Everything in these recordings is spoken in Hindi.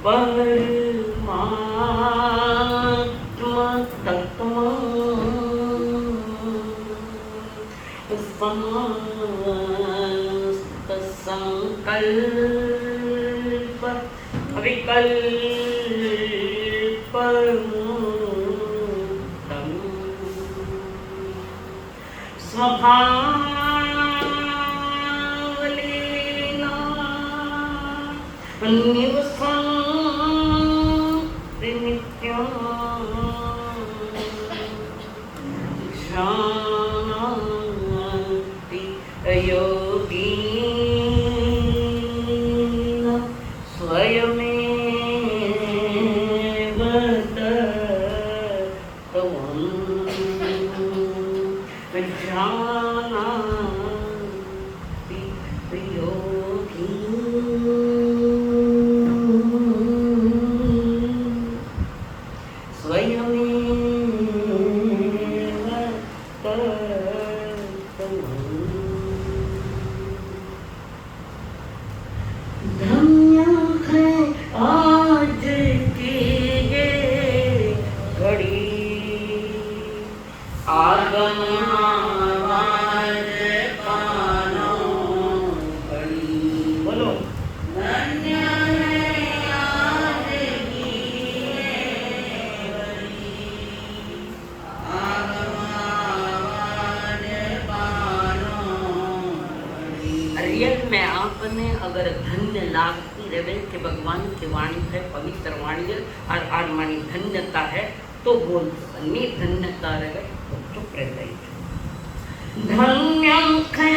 परमात्मा तत्व समस्त संकल्प विकल्प स्वभावलीना निवसन्ति नित्यं जानन्ति योगिनः स्वयमेव तत्त्वम् जानन्ति योगिनः स्वयमेव तत्त्वम्। धन्य है आज की ये घड़ी आगम आवाज कानों घड़ी। बोलो धन्य है आज की ये घड़ी आगम आवाज कानों घड़ी। रियल में आपने अगर धन्य लागती रहे कि भगवान की वाणी है पवित्र वाणी है और मानी धन्यता है तो बोल नहीं धन्यता रहे तो चुप रह गई। धन्य है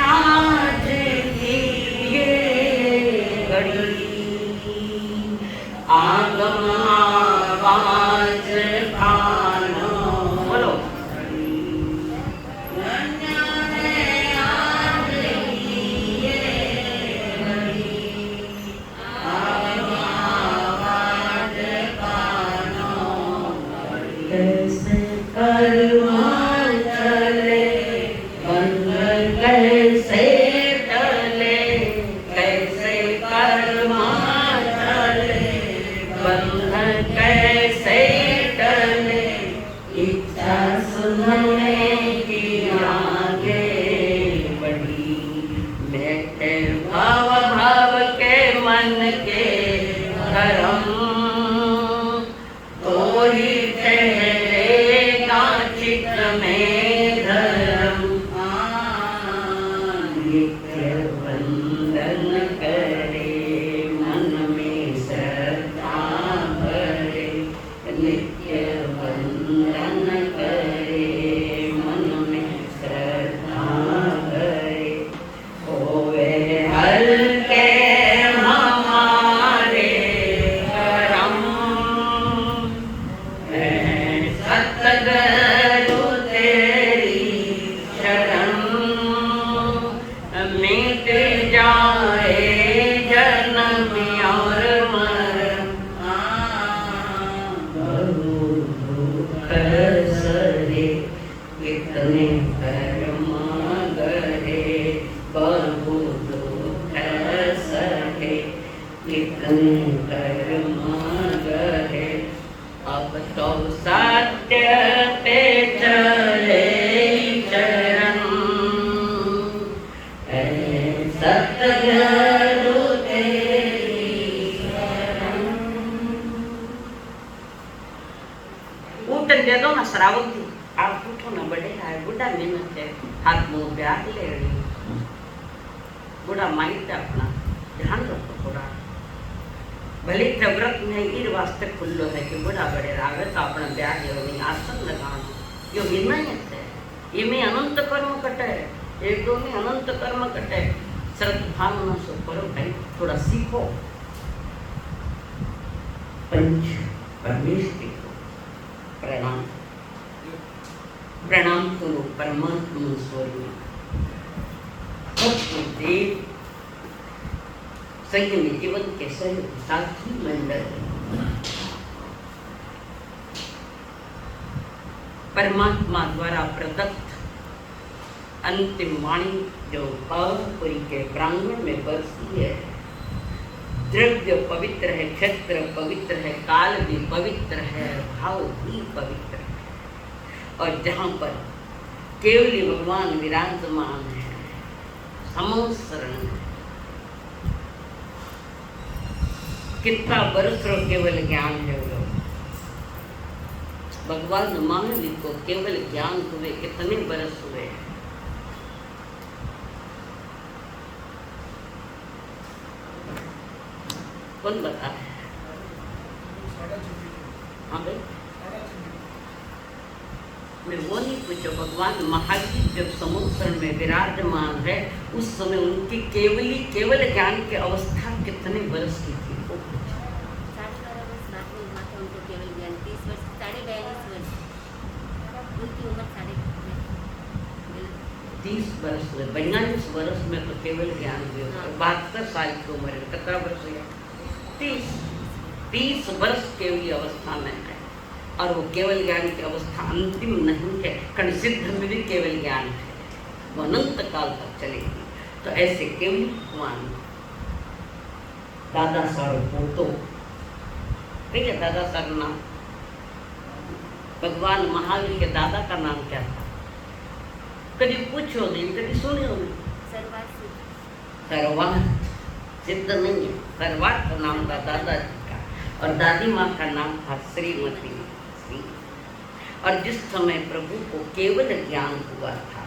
आज की ये घड़ी आगम आवाज कानों। बोलो धन्य है आज की ये घड़ी आगम आवाज कानों। कैसे कर्मा चले बंध कैसे टले कैसे कर्मा चले बंध कैसे टले इच्छा सुनने की आगे बढ़ी बैठे भाव भाव के मन के धर्म तो ही ठहरेगा चित्त में धर्म। नित्य वंदन करे मन में श्रद्धा भरे नित्य वंदन करे मन में श्रद्धा भरे होवे हल्के हमारे करम सतगुरु तेरी शरण मिट जाए जन्म और मरण। बहु दुख सहे कितने कर्म गहे बहु दुख सहे कितने कर्म गहे अब तो सत्य पे चले चरण सतगुरु तेरी शरण। ऊटन दे दो ना श्रावक जी आप उठो ना बड़े है बुढ़ा मेहनत है हाथ मुंह पे हाथ ले रही बुढ़ा माइंड अपना ध्यान रखो थोड़ा भले व्रत में ईर वास्ते खुल्लो है कि बुढ़ा बड़े रावे तो अपना ब्याह नहीं आसन लगाना यो विनयत है ये में अनंत कर्म कटे एक दो में अनंत कर्म कटे श्रद्धावना से करो भाई थोड़ा सीखो पंच परमेश्वर को प्रणाम प्रणाम करो परमात्मा स्वरूप देव संयमी जीवन के सहयोग साथी मंडल परमात्मा द्वारा प्रदत्त अंतिम वाणी जो भावपुरी के प्रांगण में बरसी है द्रव्य पवित्र है, क्षेत्र पवित्र है, काल भी पवित्र है, भाव भी पवित्र है। और जहाँ पर केवली भगवान विराजमान है, समोसरण है। कितना बरस रो केवल ज्ञान है वो। भगवान महावीर को केवल ज्ञान हुए कितने बरस हुए हैं? कौन बता है? हाँ भाई, मैं वो नहीं पूछो। भगवान महावीर जब समुद्र में विराजमान है, उस समय उनकी केवल ज्ञान की अवस्था कितने वर्ष की थी? वो 30 वर्ष हुए। 42 वर्ष में तो केवल ज्ञान हुए। 72 साल की उम्र में कितना वर्ष हुआ? 30 वर्ष केवली अवस्था में है। और वो केवल ज्ञान की अवस्था अंतिम नहीं है, खंड सिद्ध में भी केवल ज्ञान है, वो अनंत काल तक चलेगी। तो ऐसे केवल भगवान दादा साहब पोतो, ठीक है, दादा साहब नाम, भगवान महावीर के दादा का नाम क्या था? कभी पूछो नहीं, कभी सुनो नहीं। सर्वार्थ सिद्ध नहीं है, सर्वार्थ नाम था दादाजी का, और दादी माँ का नाम था श्रीमती। और जिस समय प्रभु को केवल ज्ञान हुआ था,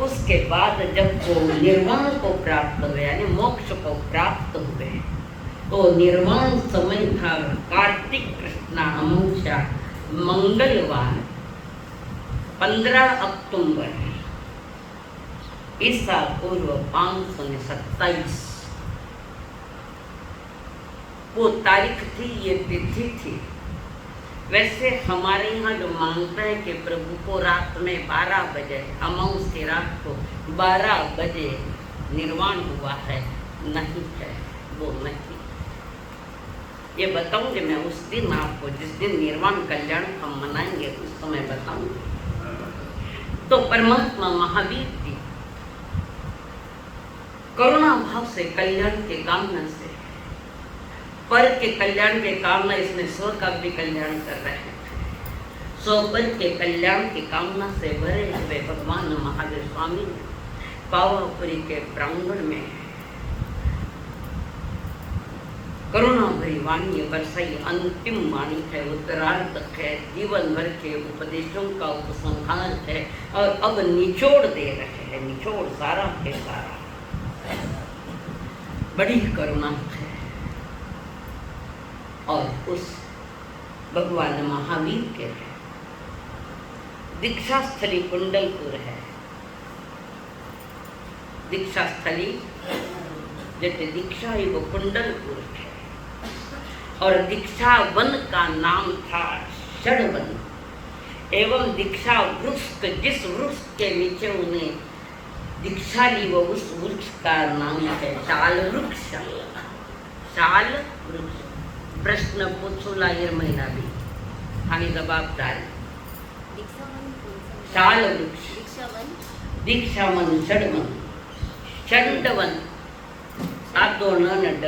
उसके बाद जब वो निर्वाण को प्राप्त हुए, यानी मोक्ष को प्राप्त हुए, तो निर्वाण समय था कार्तिक कृष्णा अमावस्या मंगलवार 15 अक्टूबर ईसा पूर्व 527। वो तारीख थी, ये तिथि थी। वैसे हमारे यहाँ जो मानता है कि प्रभु को रात में 12 बजे, अमावस की रात को 12 बजे निर्वाण हुआ है, नहीं है, वो नहीं। ये बताऊंगे मैं उस दिन आपको, जिस दिन निर्वाण कल्याण हम मनाएंगे, उस समय बताऊंगी। तो परमात्मा महावीर जी करुणा भाव से कल्याण के कामना से, पर के कल्याण के कामना, इसमें स्व का भी कल्याण कर रहे हैं। स्व पर के कल्याण की कामना से भरे हुए भगवान महावीर स्वामी ने पावापुरी के प्रांगण में करुणा भरी वाणी बरसाई। अंतिम वाणी है, उत्तरार्ध है, जीवन भर के उपदेशों का उपसंहार है, और अब निचोड़ दे रहे हैं, निचोड़ सारा के सारा। बड़ी करुणा है। और उस भगवान महावीर के दीक्षा स्थली कुंडलपुर है। दीक्षा स्थली जैसे दीक्षा है, वो कुंडलपुर है। और दीक्षा वन का नाम था षडवन। एवं दीक्षा वृक्ष, जिस वृक्ष के नीचे उन्हें दीक्षा ली, वो उस वृक्ष का नाम है शाल वृक्ष। शाल वृक्ष। प्रश्न पूछो लायर महिला भी खानी जवाबदारी। शाल वृक्ष, दीक्षावन, षडवन, षडवन, आदो न ड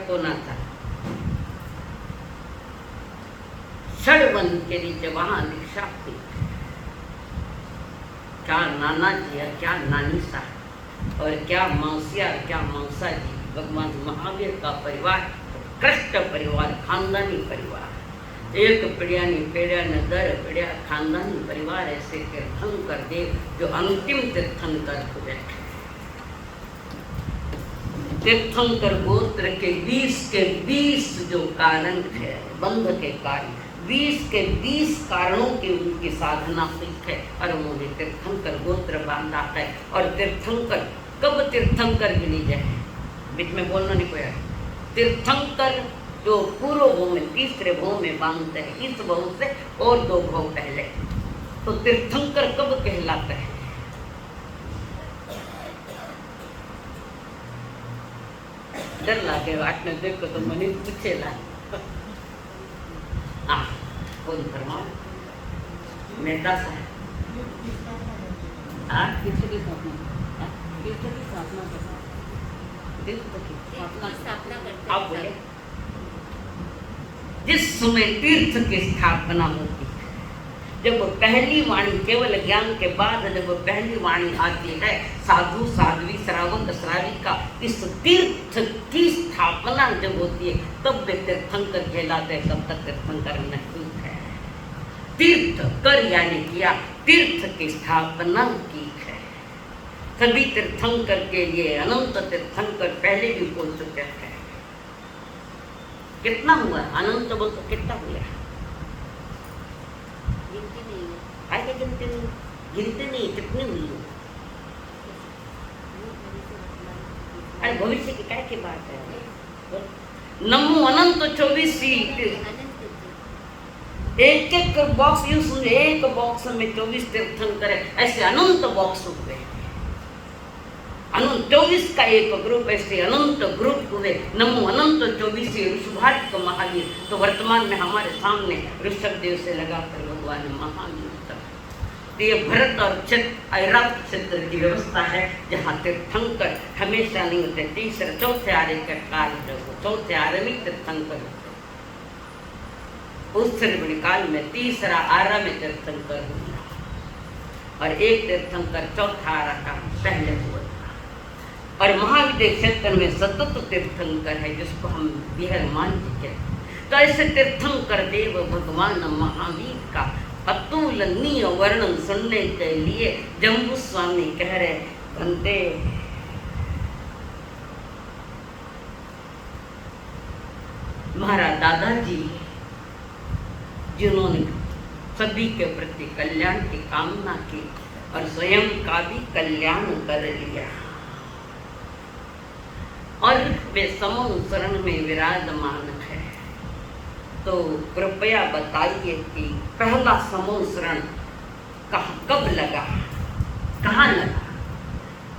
को ना था। षडवन के नीचे वहां दीक्षा थी। क्या नाना जी, क्या नानी सा, और क्या मौसिया, क्या मौसा जी। भगवान महावीर का परिवार कृष्ण परिवार, खानदानी परिवार, एक पीढ़िया नहीं पीढ़िया न दर पीढ़िया, खानदानी परिवार। ऐसे तीर्थंकर देव जो अंतिम तीर्थंकर हुए। तीर्थंकर गोत्र के 20 के 20 जो कारण है, बंध के कारण, 20 के 20 कारणों की उनकी साधना हुई है, और उन्होंने तीर्थंकर गोत्र बांधा है। और तीर्थंकर कब तीर्थंकर गिनी जाए? बीच में बोलना नहीं कोई। तीर्थंकर जो पूर्व भाव में, तीसरे भाव में बांधते हैं, इस भाव से और 2 भाव पहले, तो तीर्थंकर कब कहलाते हैं? डर लागे वाटने देखो तो मनी पूछेला। हाँ, कौन फरमाओ? मेहता साहब। तीर्थ की स्थापना करते आप बोले जिस समय तीर्थ की स्थापना होती है, जब पहली वाणी केवल ज्ञान के बाद जब पहली वाणी आती है साधु साध्वी श्रावक श्राविका, इस तीर्थ की स्थापना जब होती है तब वे तीर्थंकर कहलाते हैं। तब तक तीर्थंकर नहीं है। तीर्थ कर यानी किया, तीर्थ की स्थापना की है। सभी तीर्थंकर के लिए अनंत तीर्थंकर पहले भी बोल चुके हैं। कितना हुआ अनंत बोल तो कितना हुआ? गिनती नहीं है। आगे गिनते नहीं, गिनते नहीं कितनी हुई हो? अरे भविष्य की क्या की बात है? नमो अनंत 24 एक एक बॉक्स यूज हुए, एक बॉक्स में 24 तीर्थंकर है, ऐसे अनंत बॉक्स हुए। अनंत 24 का एक ग्रुप, ऐसे अनंत ग्रुप हुए। नमो अनंत 24 ऋषभार्थ महावीर। तो वर्तमान में हमारे सामने ऋषभ देव से लगाकर भगवान महावीर तक ये भरत और ऐरावत क्षेत्र की व्यवस्था है, जहाँ तीर्थंकर हमेशा नहीं होते। तीसरे चौथे आर्य के काल चौथे आर्य में तीर्थंकर होते। उस श्रवण काल में तीसरा आरा में तीर्थंकर हुआ और एक तीर्थंकर चौथा आरा का पहले हुआ। और महाविद्य क्षेत्र में सतत तीर्थंकर है, जिसको हम विहर मान चुके हैं। तो ऐसे तीर्थंकर देव भगवान महावीर का अतुलनीय वर्णन सुनने के लिए जम्बू स्वामी कह रहे बनते महाराज दादाजी, जिन्होंने सभी के प्रति कल्याण की कामना की और स्वयं का भी कल्याण कर लिया, और वे समूह शरण में विराजमान है। तो कृपया बताइए कि पहला समूह शरण कब लगा, कहाँ लगा?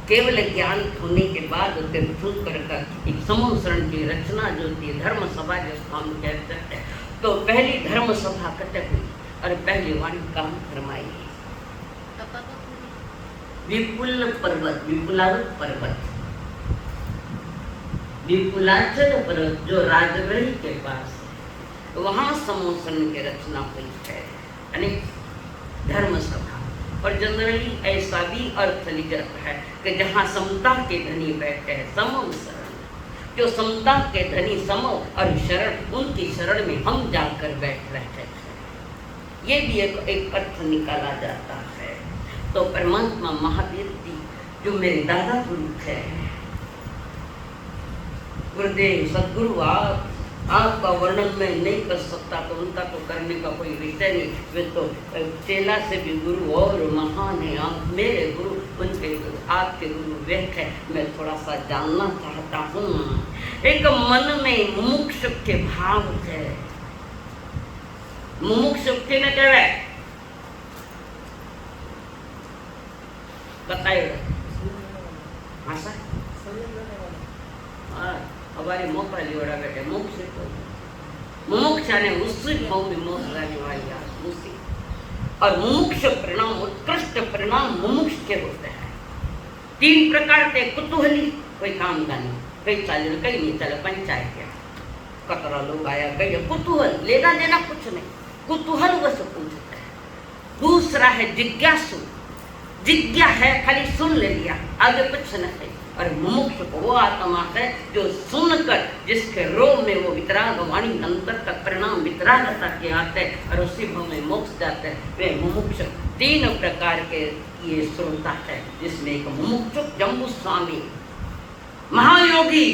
केवल ज्ञान होने के बाद तीर्थंकर का एक समूह शरण की रचना जो थी, धर्म सभा जिसको हम कहते हैं, तो पहली धर्म सभा कटे हुई और पहली वाणी काम फरमाई। विपुल पर्वत, विपुलावत पर्वत, विपुलाचल पर्वत जो राजगढ़ी के पास है, वहाँ समोसन की रचना हुई है, यानी धर्म सभा। और जनरली ऐसा भी अर्थ लिया जाता है कि जहाँ समता के धनी बैठे हैं, समो शरण, जो समता के धनी समो और शरण, उनकी शरण में हम जाकर बैठ रहे हैं। ये भी एक अर्थ निकाला जाता है। तो परमात्मा महावीर जी जो मेरे दादा गुरु थे, गुरुदेव सदगुरु आपका वर्णन मैं नहीं कर सकता, तो उनका तो करने का कोई विषय नहीं। वे तो चेला से भी गुरु और महान है। आप मेरे गुरु, उनके आपके गुरु वे है। मैं थोड़ा सा जानना चाहता हूँ। एक मन में मुमुक्षु के भाव है, मुमुक्षु के न कहवे बताइए आशा हमारे मोक्ष लियोड़ा बैठे मोक्ष को मुमुक्ष ने उसी भाव में मोक्ष लाने वाली उसी। और मुमुक्ष परिणाम, उत्कृष्ट परिणाम मुमुक्ष के होते हैं। 3 प्रकार के कुतूहली, कोई काम का नहीं, कई चालू कई नहीं चले, पंचायत क्या कतरा लोग आया गए, कुतूहल लेना देना कुछ नहीं, कुतूहल बस पूछते हैं। दूसरा है जिज्ञासु, जिज्ञा है खाली सुन ले लिया, आगे कुछ नहीं। और मुमुक्ष वो आत्मा है जो सुनकर, जिसके रोम में वो वितराग वाणी अंतर का परिणाम वितरागता के आते हैं और उसी भाव में मोक्ष जाते हैं, वे मुमुक्ष। 3 प्रकार के ये श्रोता है, जिसमें एक मुमुक्षु जम्बू स्वामी महायोगी,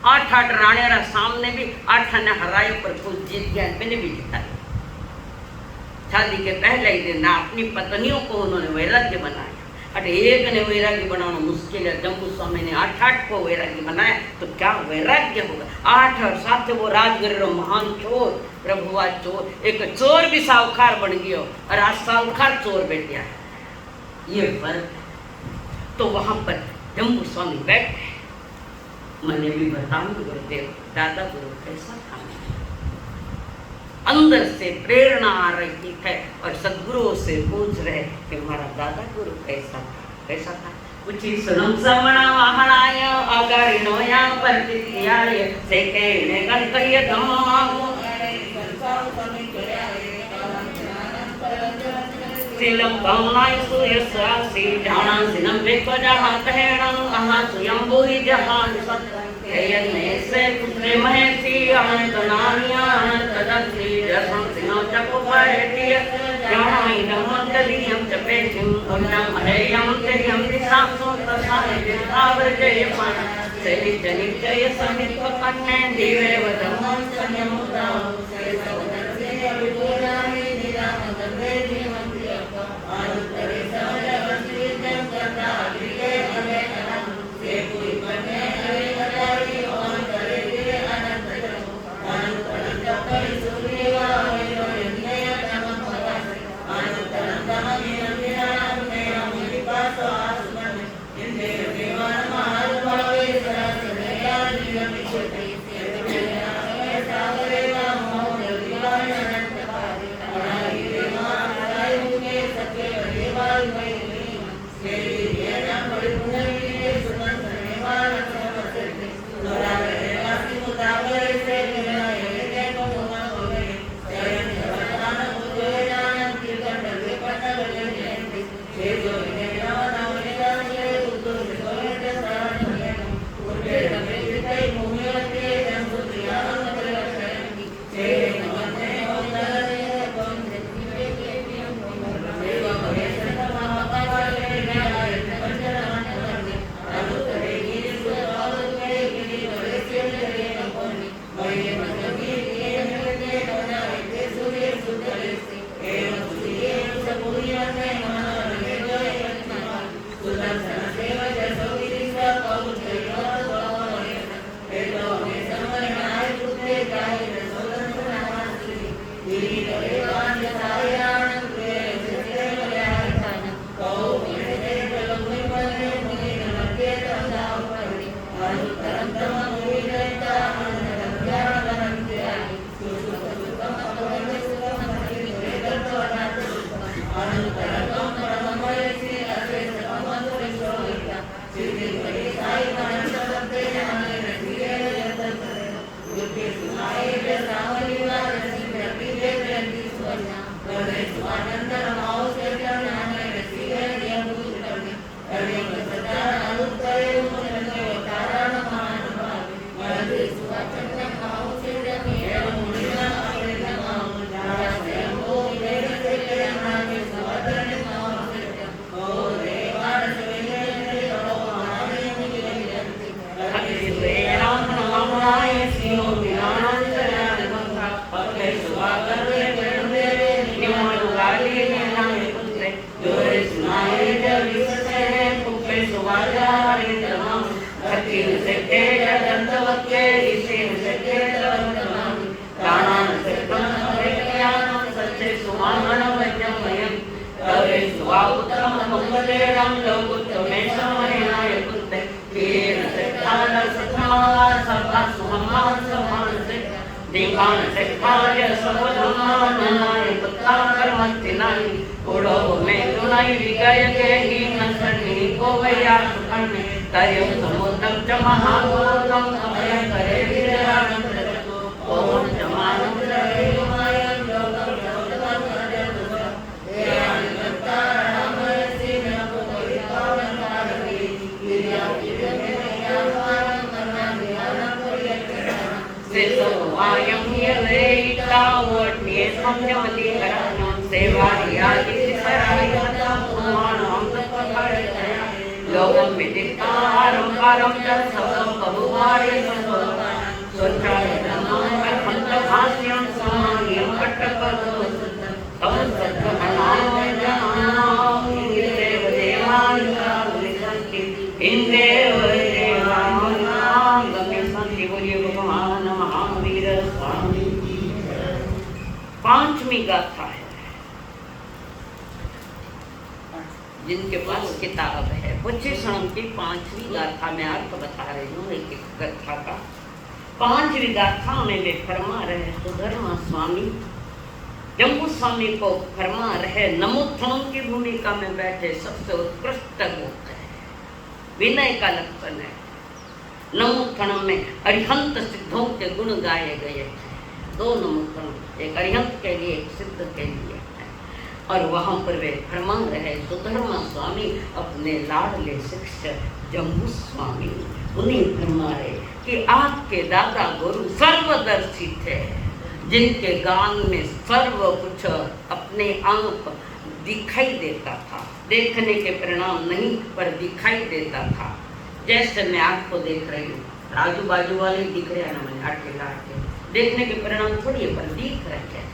8 राणेरा सामने भी 8 ने हराए पर कुछ जीत गया, मैंने भी जीता। शादी के पहले ही दिन अपनी पत्नियों को उन्होंने वैराग्य बनाया। अरे एक ने वैराग्य बनाना मुश्किल है, जम्बू स्वामी ने 8 को वैराग्य बनाया, तो क्या वैराग्य होगा। 8 और 7 वो राजगृह महान चोर, प्रभुआ चोर, एक चोर भी साहूकार बन गया और आज साहूकार चोर बैठ गया है, ये फर्क। तो वहां पर जम्बू स्वामी बैठे, मैंने भी बताऊं गुरुदेव दादा गुरु कैसा था, अंदर से प्रेरणा आ रही है और सदगुरुओं से पूछ रहे कि हमारा दादा गुरु कैसा था, कैसा था। પછી સુનમ સમણા વાહણાય અગાડીનો યા પરતિયાળે સેકે ને કંકય ધમાગો સિલમ કૌનાય સુયસાસી જાણા સિનમ વેકજા કહેણ આહા સુયંબુરી જહાન સત યને સે પુત્રે મહેસી અનંત નામિયા અનંત દત્રી જસં સિનો ચકો પાયતિય જાણાઈ નમંતલિયમ ચપેતિમ ઉન્નમ હરેયમ તેયમ દિશાસો તસાય વિભાવર જય પાન સેવિ જનિ જય સમિત કન્ને દિવે વદમં સંયમુતા સે સૌદર સે વિપુરામી નિરામ ગંગે જીવંતિ આનુતરે સમયવંતિ જમ કરતા વિકે અને અનંત સે કોઈ બને હરે હરારી ઓન કરે વિરે અનંત અનંત કરી સૂર્યવા વિરો યજ્ઞ તમ ભવાસ અનંત તમ નિરંજનામ ને અમિ પાસો આસમન ઇન્દ્ર દેવાન મહાર ભાવે સરસ દયા જીવન વિચતે સે સાગરે મોહ દિવાન અનંત પારે અનાઈ દેવાન હરાય મુકે સકે દેવાલ મૈલી સે યના પરિપૂર્ણ સુમન સનેવાન સમસતે દોરા રેવાસી મુદાવરે સે વિનાય કે કોમા હોવે જયન ભગવાન મુજોયાન કીર્તન વિપન વજયંતિ સે જો નિરાના વિરાજે ઉદ્દો સોયતે સારણ્યમ ઉદ્દે રમે વિતೈ મુહ્યતે જંબુદ્રિયાન પ્રયશયંતિ સે નમતે ઓદરે બંદે વિવેકેત્યમ દેવ મહેશ મહાપાલે નાય પંચરાન વર્ગે અનુતરે ગિરિ સુભાવકે ગિરિ વરેસ્ય જરે નપોની મયે મધવી કે નિતે બનાય તે સૂર્ય સુધરેસે એવ સૂર્ય સપુર્યને મનોરમે જોય પત્માન સુદર્શન સેવ જસો ગિરિસ્વ પૌત્ર યોગોય એતો મે સમયનાય પુત્રે ગાય સોદર્શનાવાસી ગિરિ દેવાન સાયાણ પ્રે જસે વલ્યાયતાન કૌ વિષે પ્રલંબિ બને મુનિ નમતે તંદાવ પરી અનુતરમ તમ મુનિદયતા અનંતરમ જ્ઞાનવનંત્યાય સુસુતમ અપવંદે સુતમ હરિ વેદતો અનાથ અનંતરમ પરમમયસી અશેષ અમંતુરે સોહિતા સિદ્ધિ પરી સાઈ મનંતવતે નામે રસિએ યતંતરે યુદ્ધે સુનાય જે સાવલિવા રસી પ્રતિજે ગ્રંથિ સ્વર્ણા પ્રવે સ્વાનંદર માઓ સે નામે રસિએ યમુજ કરને અનેક સદા અનુત્તરે મુનિ તારણ મહાન ભાવે મરદે સુવાચન માઓ સે રમે મુનિના અપરે માઓ જાયા સેમો વિદેર સે નામે સ્વાદન માઓ સે ઓ દેવાન સવેલે ઓ મહાને નિયંતિ હરિ વેરામ નમાય સિયો વિરાંતરાન મંગા પકે સુવાગર વેરવે નિમણુ ગાલી નામે પુત્રે જોરે સુનાય જ વિસસે પુકે સુવાગારે તમામ સખી સકે જગંતવકે ઇસે સકે તવંતમામ પ્રાણાન સકમ હરેક્યાન સચ્ચે સુવામણ વજ્જમયમ તવે સુવાઉત્તમ મંગલેરમ લોકુત્તમે સમયનાય પુત્રે વીર સખાન સખાન સભા સુહમાન સમાન સે દીવાન સખાય સવધમાનાય પુત્તા કર્મંતિ નાની ઓડો મે તુનાઈ વિગય કે હિન સની કોવયા સુખને તયમ સમુદ્રમ ચ મહાગોતમ અભય કરે વિરાનંદ ઓમ જમાનંદ રે માયં યોગમ યોગમ કરે દુષ દેવાન ગતારણમય સિન કોઈ પાવન કારવી વિદ્યા વિદ્યમે યાવાન મના ધ્યાન પરિયત્ના સેતો આયમ યલેતા વોટની સંયમલી કરાનો સેવારિયાદિ સરાયતા પુમાણમ તપકડયા લોકમ વિદિતારમ પારમ ચ સવમ બહુવાર્ય સંભવાન સોચાય ધમ્મં પરમંત ભાષ્યં સમાન્યં કટ્ટપદો તમ સદ્ગમનાય જાનામ ઇન્દ્રેવ દેવાનિકા વિસંતિ ઇન્દ્રેવ દેવાનિકા ગમ્યસંતિ બોલીએ ભગવાન મહાવીર સ્વામી पांचवी गाथा है जिनके पास किताब है बच्चेक्षण की पांचवी गाथा में अर्थ बता रही हूँ एक एक गाथा का। पांचवी गाथा में वे फरमा रहे सुधर्मा स्वामी जम्बू स्वामी को फरमा रहे नमोत्थम की भूमिका में बैठे सबसे उत्कृष्ट गोत्र है विनय का लक्षण है। नमोत्थनम में अरिहंत सिद्धों के गुण गाए गए थे। 2 नमोत्थनम, एक अरिहंत के लिए, एक सिद्ध के लिए है। और वहाँ पर वे फरमा रहे सुधर्मा स्वामी अपने लाडले शिष्य जम्बू स्वामी, उन्हें फरमा रहे कि आपके दादा गुरु सर्वदर्शी थे, जिनके गान में सर्व कुछ अपने आप दिखाई देता था। देखने के परिणाम नहीं पर दिखाई देता था। जैसे मैं आपको देख रही हूँ, आजू बाजू वाले दिख रहे हैं ना, मैंने अकेला देखने के परिणाम थोड़ी है पर दिख रहे हैं।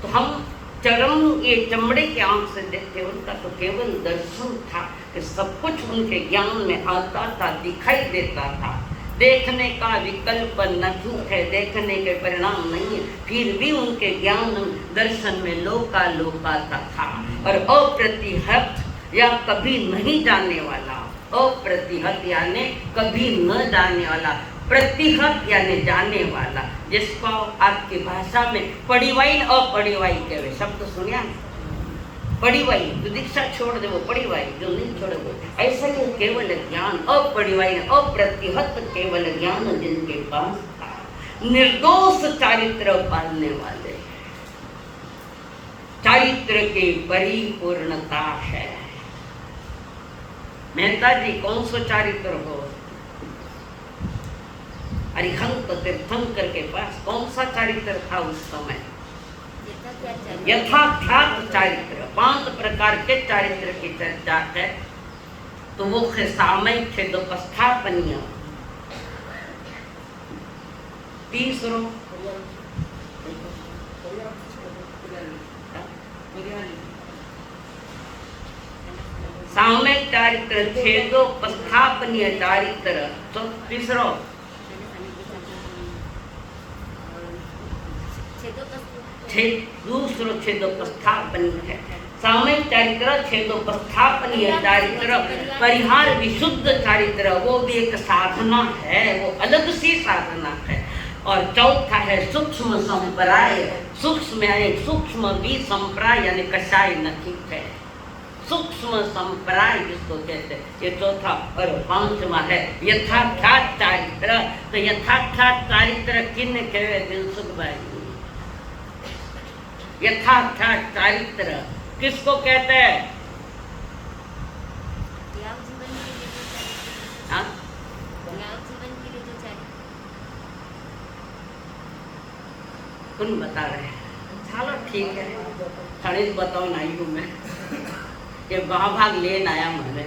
तो हम चरम ये चमड़े के आंख से देखते, उनका तो केवल दर्शन था कि सब कुछ उनके ज्ञान में आता था, दिखाई देता था। देखने का विकल्प नहीं है, देखने के परिणाम नहीं है, फिर भी उनके ज्ञान दर्शन में लोकालोक आता था। और अप्रतिहत या कभी नहीं जाने वाला, अप्रतिहत यानी कभी न जाने वाला, प्रतिहत यानी जाने वाला, जिसको आपकी भाषा में पड़ीवाई अपड़ीवाई कहे शब्द सुनिया। पड़ीवाई जो दीक्षा छोड़ दे वो पड़ीवाई, जो नहीं छोड़े वो ऐसा ही केवल ज्ञान अपड़ीवाई अप्रतिहत केवल ज्ञान जिनके पास था, निर्दोष चारित्र पालने वाले, चारित्र की परिपूर्णता है। मेहता जी कौन सा चारित्र हो? अरिहंत तीर्थंकर के पास कौन सा चारित्र था उस समय? यथाख्यात चारित्र। 5 प्रकार के चारित्र की चर्चा है। तो वो सामयिक छेदोपस्थापनीय, तीसरो सामयिक चारित्र, छेदोपस्थापनीय चारित्र, तो तीसरो दूसरो छेदोपस्थापनीय है। सामयिक चारित्र, छेदोपस्थापनीय चारित्र, परिहार विशुद्ध चारित्र, वो भी एक साधना है, वो अलग सी साधना है। और चौथा है सूक्ष्म संप्राय। सूक्ष्म यानी सूक्ष्म भी संप्राय यानी कषाय नहीं है, सूक्ष्म संप्राय जिसको कहते हैं, ये चौथा। और 5वां है यथाख्यात चारित्र। तो यथाख्यात चारित्र किन कहे दिलसुख भाई? यथाख्यात चारित्र किसको कहते हैं? कौन बता रहे हैं? चलो ठीक है, खड़े बताओ नहीं हूँ मैं, ये भाग लेन आया मैंने।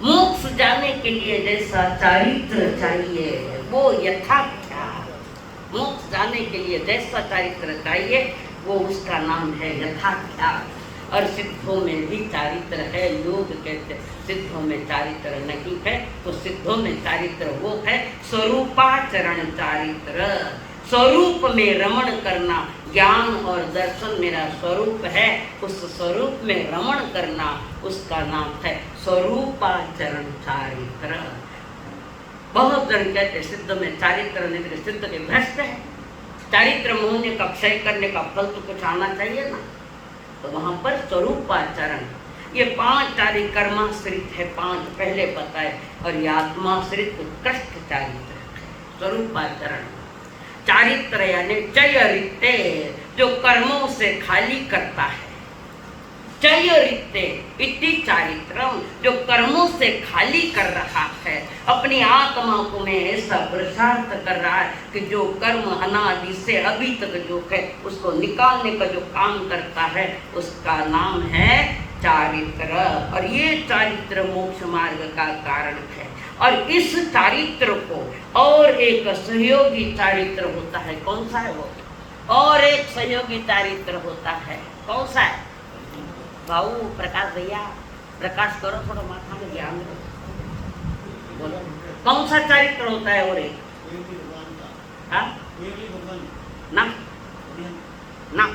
मोक्ष जाने के लिए जैसा चारित्र चाहिए वो यथाख्यात, मोक्ष जाने के लिए जैसा चारित्र चाहिए वो उसका नाम है यथाख्यात। और सिद्धों में भी चारित्र है। लोग कहते सिद्धों में चारित्र नहीं है, तो सिद्धों में चारित्र वो है स्वरूपाचरण चारित्र। स्वरूप में रमण करना, ज्ञान और दर्शन मेरा स्वरूप है, उस स्वरूप में रमण करना, उसका नाम है स्वरूपाचरण चारित्र। बहुत जन कहते सिद्ध में चारित्र नहीं, तो सिद्ध के भ्रष्ट है। चारित्र मोहने का क्षय करने का फल तो कुछ आना चाहिए ना, तो वहां पर स्वरूपाचरण। ये 5 चारि कर्माश्रित है, 5 पहले बताए, और ये आत्माश्रित उत्कृष्ट चारित्र स्वरूपाचरण। चारित्र यानी चयरिते, जो कर्मों से खाली करता है। चयरिते इति चारित्रम, जो कर्मों से खाली कर रहा है, अपनी आत्मा को में ऐसा पुरुषार्थ कर रहा है कि जो कर्म अनादि से अभी तक जो है उसको निकालने का जो काम करता है, उसका नाम है चारित्र। और ये चारित्र मोक्ष मार्ग का कारण है। और इस चारित्र को और एक सहयोगी चारित्र होता है। कौन सा है वो? और एक सहयोगी चारित्र होता है। कौन सा है भाऊ? प्रकाश भैया प्रकाश करो, थोड़ा माथा में ज्ञान दो, बोलो कौन सा चारित्र होता है? और एक ना ना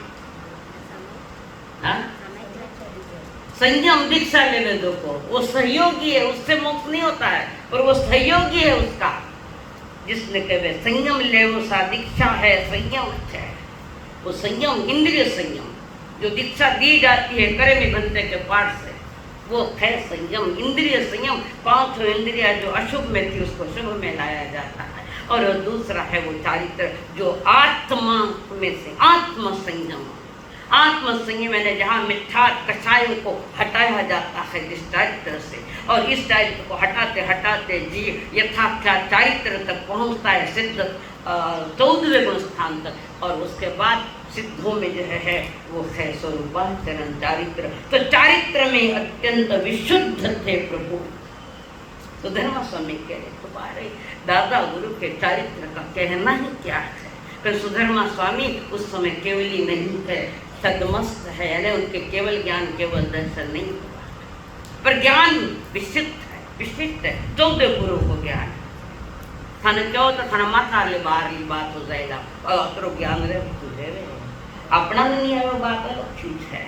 संयम दीक्षा लेने दो को, वो सहयोगी है, उससे मोक्ष नहीं होता है, और वो सहयोगी है उसका, जिसने कहे संयम ले वो सा दीक्षा है, संयम है वो। संयम इंद्रिय संयम जो दीक्षा दी जाती है करे में बनते के पाठ से, वो है संयम, इंद्रिय संयम। पांचों इंद्रिया जो अशुभ में थी उसको शुभ में लाया जाता है। और दूसरा है वो चारित्र जो आत्मा में से आत्म संयम। आत्म संयम यानी जहाँ मिथ्या कषायों को हटाया जाता है इस चारित्र से, और इस चारित्र को हटाते हटाते जी यथाख्या चारित्र तक पहुँचता है सिद्ध 14वें गुण स्थान तक। और उसके बाद सिद्धों में जो है वो है स्वरूपाचरण चारित्र। तो चारित्र में अत्यंत विशुद्ध थे प्रभु। तो धर्म स्वामी कह रहे तुम्हारे दादा गुरु के चारित्र का कहना ही क्या है। पर सुधर्मा स्वामी उस समय केवली नहीं थे, सदमस्त है, यानी उनके केवल ज्ञान केवल दर्शन नहीं हुआ, पर ज्ञान विशिष्ट है, विशिष्ट है। 14 गुरु को ज्ञान थाने क्यों तो थाना माथा ले बाहर ली बात हो जाएगा और ज्ञान रे तुझे रे अपना नहीं है वो बात अलग चीज है।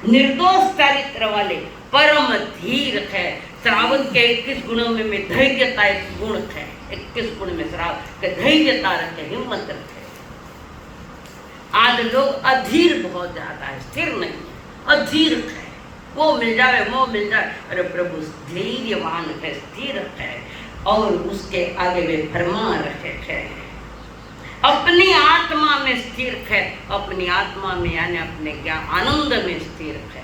निर्दोष चारित्र वाले परम धीर है। श्रावण के 21 गुणों में धैर्यता एक गुण है। 21 गुण में श्रावण के धैर्यता रखे, हिम्मत रखे। आज लोग अधीर बहुत ज्यादा है, स्थिर नहीं है, अधीर है। वो मिल जाए वो मिल जाए, अरे प्रभु धैर्यवान है, स्थिर है और उसके आगे वे फरमा रहे हैं। अपनी आत्मा में स्थिर है, अपनी आत्मा में यानी अपने ज्ञान आनंद में स्थिर है।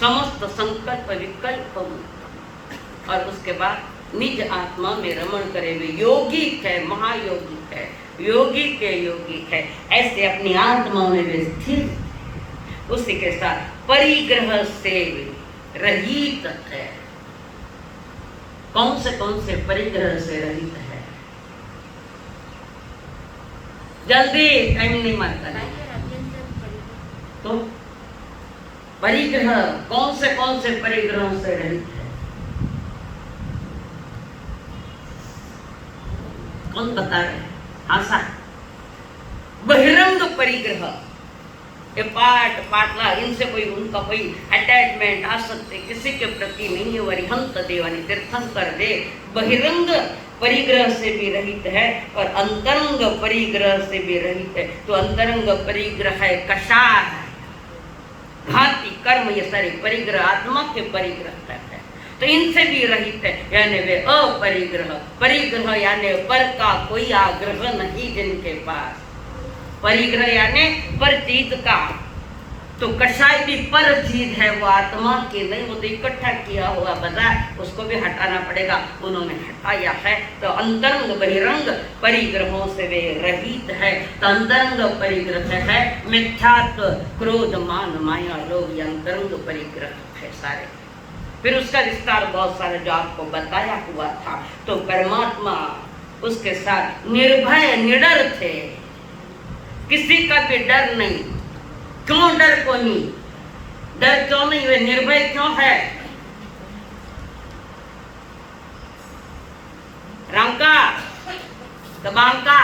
समस्त संकल्प विकल्प मुक्त। और उसके बाद निज आत्मा में रमण करे वे योगी है, महायोगी है, योगी के योगी है। ऐसे अपनी आत्मा में वे स्थिर। उसी के साथ परिग्रह से रहित है। कौन से परिग्रह से रहित है? जल्दी टाइम नहीं मारता है। तो परिग्रह कौन से परिग्रहों से रहित है? कौन बता रहे? आशा बहिरंग परिग्रह, ये पाटला इनसे कोई उनका कोई अटैचमेंट आसक्ति किसी के प्रति नहीं है। वरिहंत देवानी तीर्थंकर दे बहिरंग परिग्रह से भी रहित है और अंतरंग परिग्रह से भी रहित है। तो अंतरंग परिग्रह है कषाय, घाती कर्म, ये सारे परिग्रह आत्मा के परिग्रह है। तो इनसे भी रहित है, यानी वे अपरिग्रह। परिग्रह यानी पर का कोई आग्रह नहीं जिनके पास। परिग्रह यानी पर चीज का। तो कषाय भी पर चीज है, वो आत्मा की नहीं, वो तो इकट्ठा किया हुआ बाजार, उसको भी हटाना पड़ेगा। उन्होंने हटाया है। तो अंतरंग बहिरंग परिग्रहों से वे रहित है। तो अंतरंग परिग्रह है मिथ्यात्व, क्रोध, मान, माया, लोभ, ये अंतरंग परिग्रह है सारे। फिर उसका विस्तार बहुत सारे जो आपको बताया हुआ था। तो परमात्मा उसके साथ निर्भय निडर थे, किसी का भी डर नहीं। क्यों डर को नहीं? डर क्यों नहीं? वे निर्भय क्यों है? रामका दबांका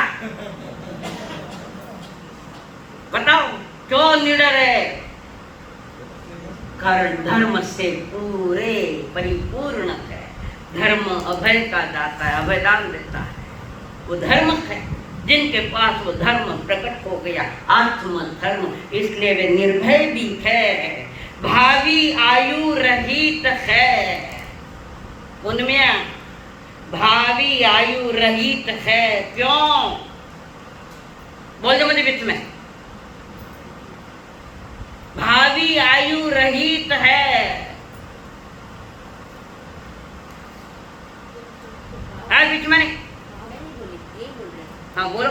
बताओ क्यों निडर है? कारण धर्म से पूरे परिपूर्ण है। धर्म अभय का दाता है, अभयदान देता है। वो धर्म है, जिनके पास वो धर्म प्रकट हो गया, आत्म धर्म, इसलिए वे निर्भय भी है। भावी आयु रहित है, उनमें भावी आयु रहित है। क्यों? बोल दो मुझे बीच में। भावी आयु रहित है। बीच में नहीं। हाँ बोलो।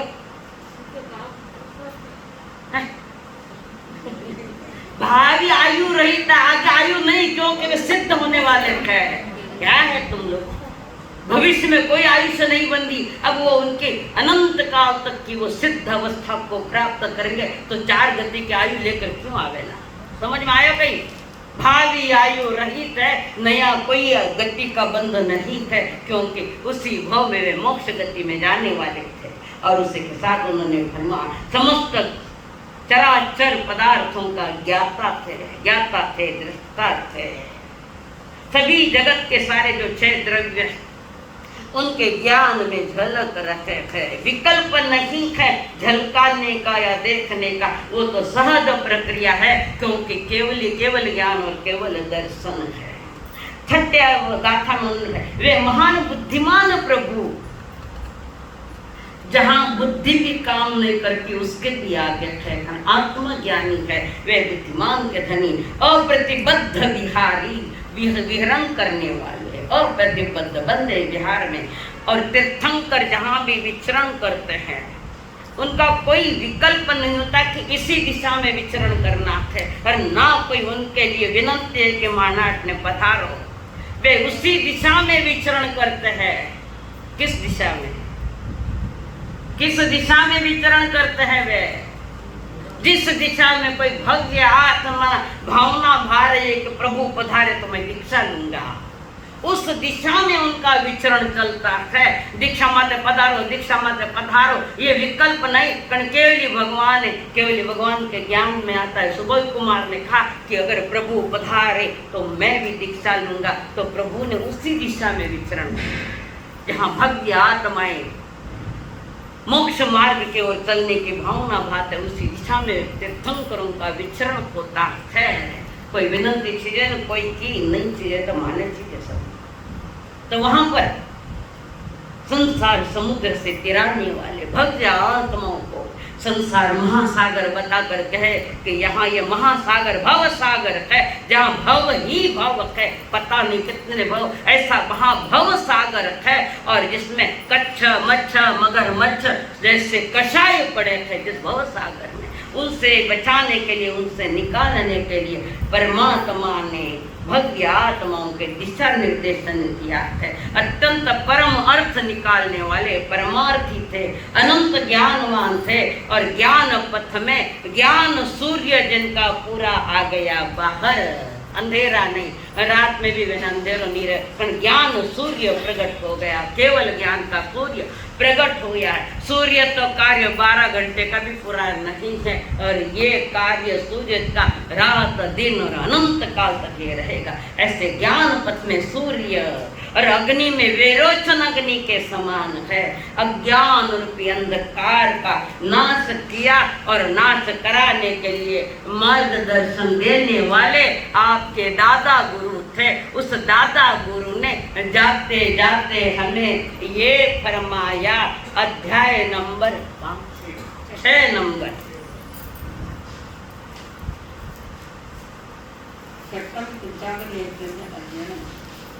भावी आयु रहित, आगे आयु नहीं, क्योंकि वे सिद्ध होने वाले हैं। क्या है तुम लोग? भविष्य में कोई आयुष्य नहीं बंदी। अब वो उनके अनंत काल तक की वो सिद्ध अवस्था को प्राप्त करेंगे। तो 4 गति की आयु लेकर क्यों आवेला? समझ में आया कहीं? भावी आयु रहित है, नया कोई गति का बंध नहीं है, क्योंकि उसी भव में वे मोक्ष गति में जाने वाले थे। और उसी के साथ उन्होंने समस्त चराचर पदार्थों का ज्ञाता थे, दृष्टा थे। सभी जगत के सारे जो 6 द्रव्य उनके ज्ञान में झलक रहे है। विकल्प नहीं है झलकाने का या देखने का, वो तो सहज प्रक्रिया है, क्योंकि केवल ज्ञान और केवल दर्शन है। छठ्या गाथा मंत्र है, वे महान बुद्धिमान प्रभु जहां बुद्धि भी काम नहीं करती उसके भी आगे है, आत्मज्ञानी है, वे बुद्धिमान के धनी, अप्रतिबद्ध विहारी, विहरण करने वाले, अप्रतिबद्ध बंदे विहार में। और तीर्थंकर जहां भी विचरण करते हैं उनका कोई विकल्प नहीं होता कि इसी दिशा में विचरण करना है, और ना कोई उनके लिए विनंती है कि मानाट ने पधारो। वे उसी दिशा में विचरण करते हैं। किस दिशा में? किस दिशा में विचरण करते हैं वे? जिस दिशा में कोई भव्य आत्मा भावना भारे कि प्रभु पधारे तो मैं दीक्षा लूंगा, उस दिशा में उनका विचरण चलता है। दीक्षा माते पधारो, दीक्षा माते पधारो, ये विकल्प नहीं, कारण केवली भगवान है, केवली भगवान के ज्ञान में आता है। सुबोध कुमार ने कहा कि अगर प्रभु पधारे तो मैं भी दीक्षा लूंगा, तो प्रभु ने उसी दिशा में विचरण किया जहाँ भव्य आत्माएं मोक्ष मार्ग की ओर चलने की भावना भात है, उसी दिशा में तीर्थंकरों का विचरण होता है। कोई विनंती चीजें कोई की नहीं चीजें तो माने चीजें सब। तो वहां पर संसार समुद्र से तिराने वाले भव्य आत्माओं को संसार महासागर बताकर कहे कि यहाँ ये महासागर भव सागर है, जहाँ भव ही भव है, पता नहीं कितने भव, ऐसा महाभव सागर है, और जिसमें कच्छ मच्छ मगर मच्छ जैसे कषाय पड़े थे जिस भव सागर में, उनसे बचाने के लिए, उनसे निकालने के लिए परमात्मा ने भव्य आत्माओं के दिशा निर्देशन किया है। अत्यंत परम अर्थ निकालने वाले परमार्थी थे, अनंत ज्ञानवान थे, और ज्ञान पथ में ज्ञान सूर्य जिनका पूरा आ गया बाहर, अंधेरा नहीं, रात में भी वह अंधेरा नहीं रहे, पर ज्ञान सूर्य प्रकट हो गया, केवल ज्ञान का सूर्य प्रकट हो गया है। सूर्य तो कार्य 12 घंटे का भी पूरा नहीं है, और ये कार्य सूर्य का रात दिन और अनंत काल तक ये रहेगा। ऐसे ज्ञान पथ में सूर्य और अग्नि में विरोचन अग्नि के समान है। अज्ञान रूपी अंधकार का नाश किया और नाश कराने के लिए मार्गदर्शन देने वाले आपके दादा गुरु थे। उस दादा गुरु ने जाते जाते हमें ये फरमाया, अध्याय नंबर 6 नंबर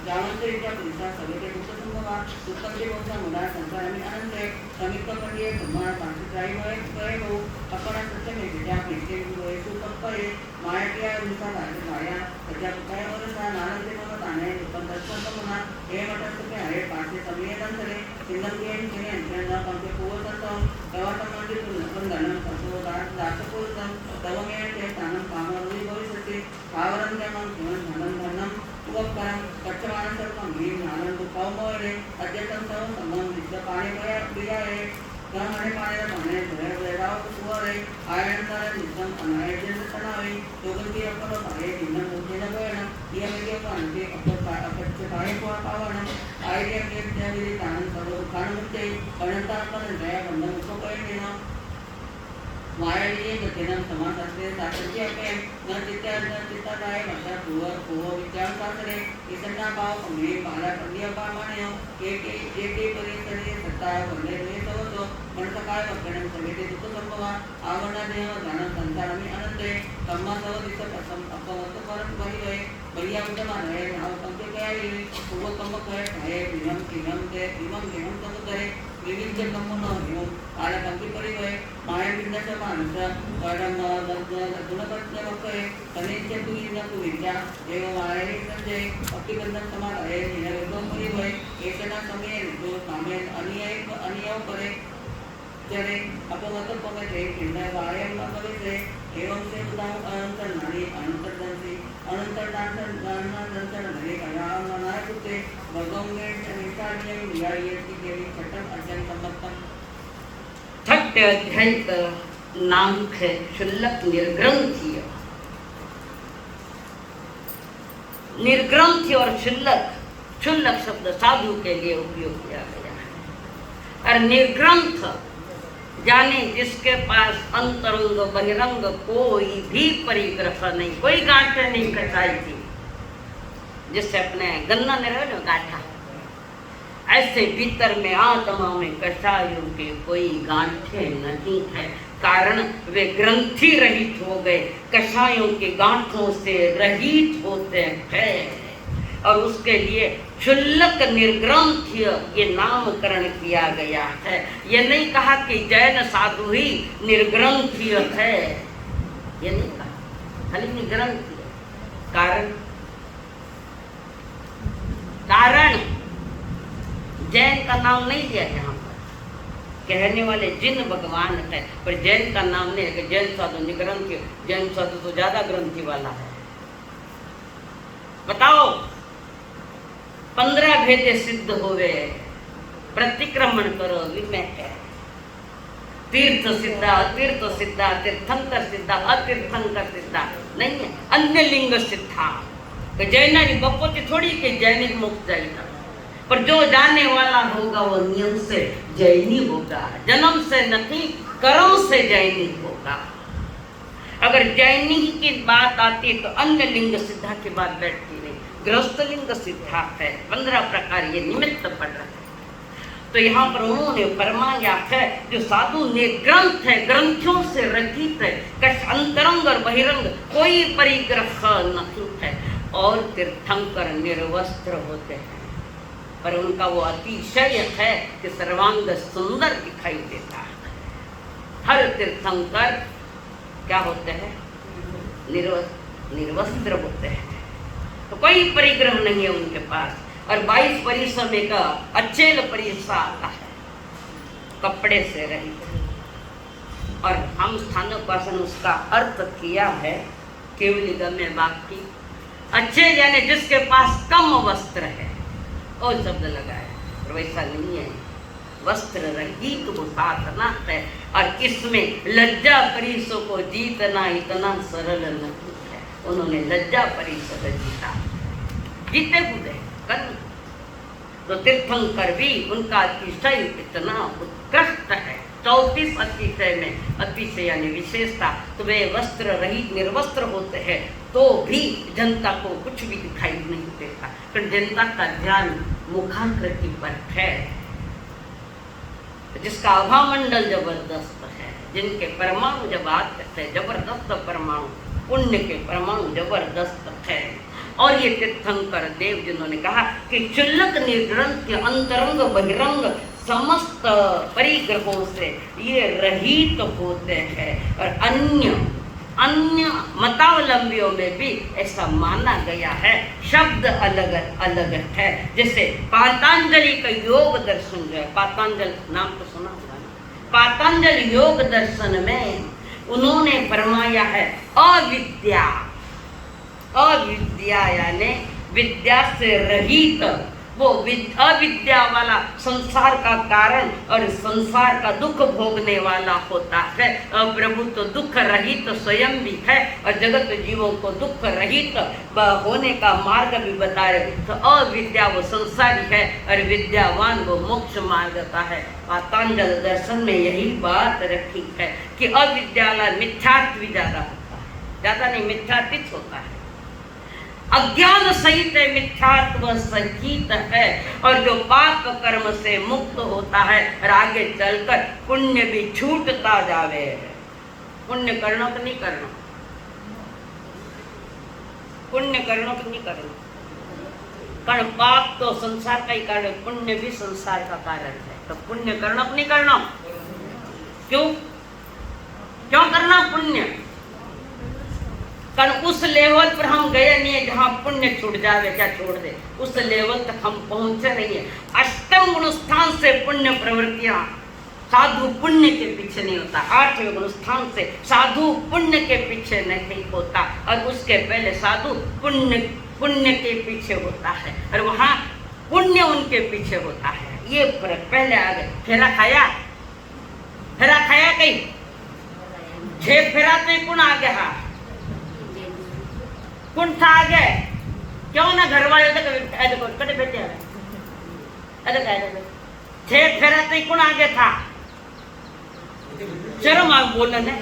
जावंतरीच्या सभेचे दुःखसंभवा दुःखाचे बहुधा मुला संसार आणि आनंद आहे समीप पडले तुम्हाला पाठीचाही वय वय भाऊ आपण सत्य मेघ्या पेटे वय सुपक्क आहे मायाकिया दिवसा माया त्याच्या पुतळ्यावर नानंदे मग ताणे दुःखदर्शन म्हणा हे मठात आहे पाठे संवेदन झाले सिंदमगे केले यांना पंखे पोवत तेव्हा मंदिर पण धन दासपूर तवमे ते स्थानं कामावरी भविष्यते आवरण त्यामन जीवन धनम धनम उपकरण कच्चमानसर्व मी आनंद पावमोरे अद्यतन सर्व संबंधित पाणी बिया आहे गहणे पाण्याला पाणी वेळाव सुवर आहे आयनतर निसम अनायजन तणावे दोघंती आपण पाहे दिन मुख्यन बळण नियमित पाणी अपच्च पाणी पावण आयडिया के त्यावेळी ताण सर्व काणमुक्ते अनंत आपण दया बंधन उपकरण मायावीय गतीनं समास असले सातत्य आपे न चित्ता काय भाषा पूर्व विचार सासरे इसन्ना भाव कमी बाला पंडिया पामाने एके परिसरे सत्ता वंदे सवतो मनसा काय वकरण सवेते दुःख संभवा आवरणा देह धन संसार आणि आनंदे कम्मा सव दिस कसम अपवत परत बरी गए बलिया उतमा रहे नाव संके काय पूर्व कम काय काय विनम किनम ते विमम केम तम करे विविध कम न हो आला कंकी परी गए माया बिंदाचा माणूस कडम गुणपत्य वकय कनेच्या तू न तू विद्या एव माया संजय अतिबंधन समार आहे निरगम परी गए एकना समय तो नामे अनियव करे जरे अपवत पगते पिंड वायम पगते एवं से उदाव अनंतर नारी अनंतर दान भरे कया मनाय कुते भगवंगे निकालिए नियाये की देवी छठम अध्ययन समर्थन। छठे अध्याय का नाम है शुल्लक निर्ग्रंथीय। निर्ग्रंथी और शुल्लक क्षुल्लक शब्द साधु के लिए उपयोग किया गया है। और निर्ग्रंथ जाने जिसके पास अंतरंग बहिरंग कोई भी परिग्रह नहीं, कोई गांठें नहीं कटाई थी, जिससे अपने गन्ना में रहे ना गांठा, ऐसे भीतर में आत्मा में कषायों के कोई गांठे नहीं है। कारण वे ग्रंथि रहित हो गए, कषायों के गांठों से रहित होते हैं। और उसके लिए क्षुल्लक निर्ग्रंथ्य ये नामकरण किया गया है। ये नहीं कहा कि जैन साधु ही निर्ग्रंथ्य है, ये नहीं कहा, खाली निर्ग्रंथ्य। कारण कारण जैन का नाम नहीं दिया यहाँ पर, कहने वाले जिन भगवान है, पर जैन का नाम नहीं है कि जैन साधु निग्रंथि। जैन साधु तो ज्यादा ग्रंथि वाला है। बताओ 15 भेदे सिद्ध होवे, प्रतिक्रमण करो विमेय है। तीर्थ सिद्धा, अतीर्थ सिद्धा, तीर्थंकर सिद्धा, अतीर्थंकर सिद्धा नहीं है, अन्य लिंग सिद्धा। जैन बपोती थोड़ी के जैनिक मुक्त जाएगा, पर जो जाने वाला होगा वो नियम से जैनी होगा, जन्म से नहीं कर्म से जैनी होगा। अगर जैनी की बात आती तो अन्य लिंग सिद्धा की बात बैठती नहीं, गृहस्थ लिंग सिद्धा है। 15 प्रकार ये निमित्त पड़ रहे हैं। तो यहाँ पर उन्होंने फरमाया है जो साधु निर्ग्रंथ है, ग्रंथियों से रहित है, अंतरंग और बहिरंग कोई परिग्रह नहीं है। और तीर्थंकर निर्वस्त्र होते हैं, पर उनका वो अतिशय है कि सर्वांग सुंदर दिखाई देता है। हर तीर्थंकर क्या होते हैं? निर्वस्त्र होते हैं। तो कोई परिग्रह नहीं है उनके पास। और 22 परिश्रम का अचेल परिश्रम आता है, कपड़े से रहित। और हम स्थानोपासन उसका अर्थ किया है केवल में बाकी अच्छे, यानी जिसके पास कम वस्त्र है और शब्द लगाया, और वैसा नहीं है। वस्त्र रहित तो साधना है। और इसमें लज्जा परिसों को जीतना इतना सरल नहीं है। उन्होंने लज्जा परिसों को जीता, जीते कूदे कर। तो तीर्थंकर भी उनका अतिशय इतना उत्कृष्ट है। 34 अतिशय में अतिशय यानी विशेषता। तो वे वस्त्र रहित निर्वस्त्र होते हैं तो भी जनता को कुछ भी दिखाई नहीं देता, पर जनता का ध्यान मुखाकृति पर है। जिसका आभामंडल जबरदस्त है, जिनके परमाणु जब आते हैं जबरदस्त परमाणु, पुण्य के परमाणु जबरदस्त है। और ये तीर्थंकर देव जिन्होंने कहा कि क्षुल्लक निर्ग्रंथ्य अंतरंग बहिरंग समस्त परिग्रहों से ये रहित होते हैं। और अन्य मतावलंबियों में भी ऐसा माना गया है। शब्द अलग अलग है। जैसे पातंजलि का योग दर्शन जो है, पातंजल नाम तो सुना होगा ना। पातंजल योग दर्शन में उन्होंने फरमाया है अविद्या, अविद्या यानी विद्या से रहित, वो अविद्या वाला संसार का कारण और संसार का दुख भोगने वाला होता है। प्रभु तो दुख रहित तो स्वयं भी है और जगत जीवों को दुख रहित होने का मार्ग भी बता रहे। तो अविद्या वो संसारी है और विद्यावान वो मोक्ष मार्ग का है। पातंजल दर्शन में यही बात रखी है कि अविद्या वाला मिथ्यात्व ज्यादा होता है, ज्यादा नहीं मिथ्यातीत होता है। अज्ञान सहित मिथ्यात्व सहित है। और जो पाप कर्म से मुक्त होता है और आगे चलकर पुण्य भी छूटता जावे। पुण्य करना तो नहीं करना, पुण्य करना तो नहीं करना, कारण पाप तो संसार का ही कारण, पुण्य भी संसार का कारण है। तो पुण्य करना तो नहीं करना, क्यों क्यों करना पुण्य? कारण उस लेवल पर हम गए नहीं है जहाँ पुण्य छूट जावे, क्या छोड़ दे, उस लेवल तक हम पहुंचे नहीं है। अष्टम गुण स्थान से पुण्य प्रवृत्तियां, साधु पुण्य के पीछे नहीं होता। 8वें गुण स्थान से साधु पुण्य के पीछे नहीं होता और उसके पहले साधु पुण्य के पीछे होता है और वहाँ पुण्य उनके पीछे होता है। ये फर्क पहले आ गए। फेरा खाया कहीं 6 फेरा तो कौन आ गया, कौन था आगे? क्यों ना घर वाले देखो कटे बैठे अरे काय छे फेरा तो कौन आगे था शर्म आ बोलने ने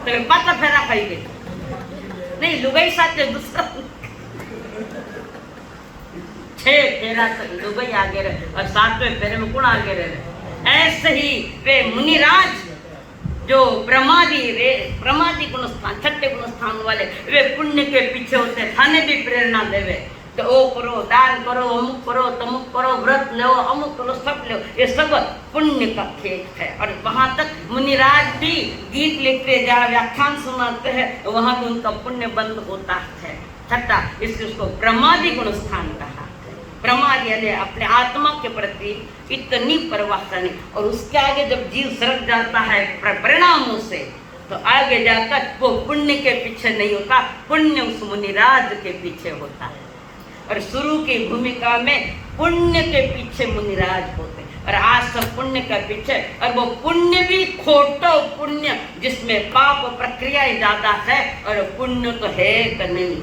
तो पाता फेरा खाई गई नहीं लुगाई साथ दूसरा छे फेरा तक लुगाई आगे रहे और सातवें फेरे में कौन आगे रहे। ऐसे ही वे मुनिराज जो प्रमादी गुण स्थान छठे गुण स्थान वाले वे पुण्य के पीछे होते थाने भी प्रेरणा देवे तो ओ करो दान करो अमुक करो तमुक करो व्रत लो अमुक करो सब लो ये सब पुण्य का खेल है। और वहां तक मुनिराज भी गीत लिखते जहाँ व्याख्यान सुनाते हैं वहां भी उनका पुण्य बंद होता है। छठा इसलिए उसको प्रमादी गुण स्थान कहा। प्रमाद यानी अपने आत्मा के प्रति इतनी परवाह करनी और उसके आगे जब जीव सरक जाता है परिणामों से तो आगे जाकर वो पुण्य के पीछे नहीं होता, पुण्य उस मुनिराज के पीछे होता है। और शुरू की भूमिका में पुण्य के पीछे मुनिराज होते और आज सब पुण्य के पीछे और वो पुण्य भी खोटो पुण्य जिसमें पाप प्रक्रिया ज्यादा है और पुण्य तो है कि नहीं।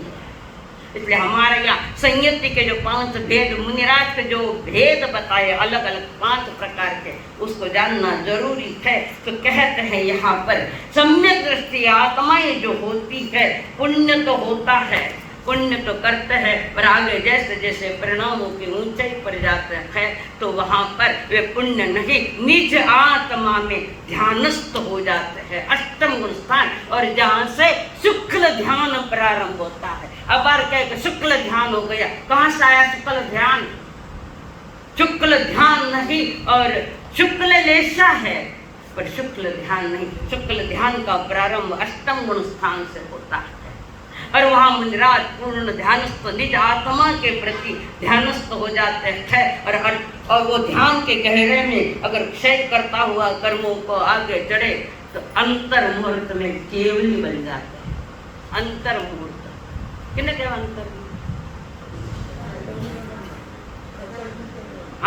इसलिए हमारे यहाँ संयति के जो 5 भेद मुनिराज के जो भेद बताए अलग अलग 5 प्रकार के उसको जानना जरूरी है। तो कहते हैं यहाँ पर सम्यक दृष्टि आत्माएं जो होती है पुण्य तो होता है, पुण्य तो करते हैं पर आगे जैसे जैसे परिणामों की ऊंचाई पर जाते हैं तो वहां पर वे पुण्य नहीं निज आत्मा में ध्यानस्थ हो जाते हैं। अष्टम गुण स्थान और जहाँ से शुक्ल ध्यान प्रारंभ होता है। अब बार क्या शुक्ल ध्यान हो गया, कहाँ से आया शुक्ल ध्यान? शुक्ल ध्यान नहीं और शुक्ल लेशा है पर शुक्ल ध्यान नहीं। शुक्ल ध्यान का प्रारंभ अष्टम गुण स्थान से होता है और वहाँ मुनिराज पूर्ण ध्यानस्थ निज आत्मा के प्रति ध्यानस्थ हो जाते हैं और वो ध्यान के गहरे में अगर क्षय करता हुआ कर्मों को आगे चढ़े तो अंतर मुहूर्त में केवली बन जाते हैं। अंतर मुहूर्त किन्ने क्या अंतर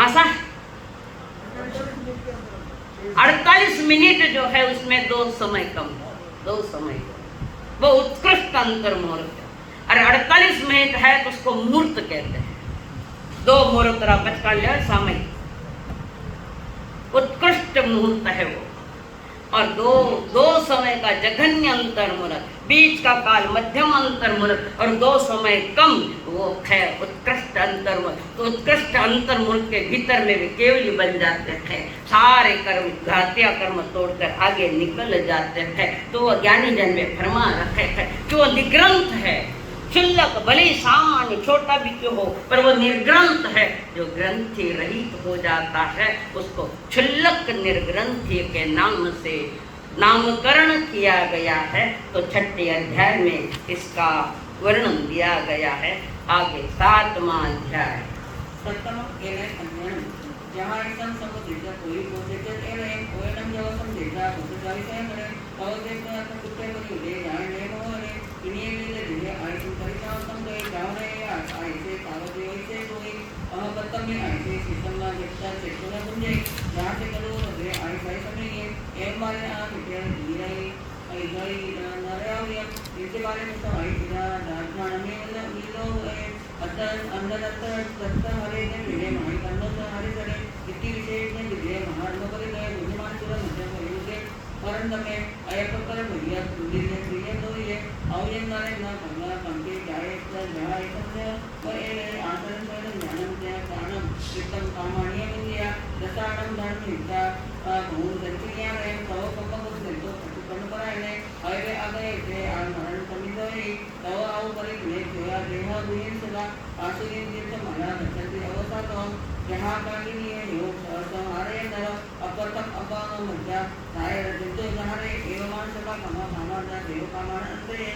आशा 48 मिनट जो है उसमें 2 समय कम, 2 समय वो उत्कृष्ट अंतर मुहूर्त और 48 मिनट है तो उसको मुहूर्त कहते हैं। 2 मुहूर्त बचका लिया समय उत्कृष्ट मुहूर्त है वो और दो समय का जघन्य अंतर मुहूर्त, बीच का काल मध्यम अंतर मुहूर्त और 2 समय कम वो है उत्कृष्ट अंतर मुहूर्त। तो उत्कृष्ट अंतर मुहूर्त के भीतर में भी केवली बन जाते हैं, सारे कर्म घातिया कर्म तोड़कर आगे निकल जाते हैं। तो वो ज्ञानी जन में फरमा रखे हैं कि वो निग्रंथ है, क्षुल्लक भले सामान्य छोटा भी क्यों हो पर वो निर्ग्रंथ है। जो ग्रंथि रहित हो जाता है उसको क्षुल्लक निर्ग्रंथि के नाम से नामकरण किया गया है। तो 6ठे अध्याय में इसका वर्णन दिया गया है। आगे 7वां अध्याय जहाँ ऐसा सब देखा कोई प्रोजेक्ट एने कोयनम जवसम देखा कुछ जाई से करे और देखा तो कुत्ते को ले जाए ले मोरे इन्हीं ले ले आई तो परिचार सम गए जाओ रे आई से कागज ऐसे कोई पत्तम में आई से सिस्टम ना देखता से तो ना समझे जहाँ से करो रे आई सही समय ये एक मारे आ मिटे दी रही आई गई नरे आ इनके बारे में तो आई इधर दाना में मतलब ये लोग अंदर हरे ने मिले माही करना तो हरे सरे इतनी विशेष ने मिले महात्मा करे गए बुद्धिमान पूरा मध्यम होते परंतु में अयपकर भैया दिल्ली प्रिय तो ये अवयन नारे ना भगला कंके जाए जहाँ समझे वो ये आचरण पर ज्ञानम क्या कारणम चित्तम कामानिया में दिया दशानम धर्म हिता भूल दक्षिणिया रहे तो कम कुछ नहीं तो परंपरा ने अरे आगे से मरण समित ही तो आओ करे ने जोया देहा गुण सदा आसुरी तीर्थ माना दक्षिण अवस्था तो जहाँ काली है योग हमारे नर अपरतम अपांग मध्य साय रजतो हमारे एवमान सभा कमा कामा देव कामान अंते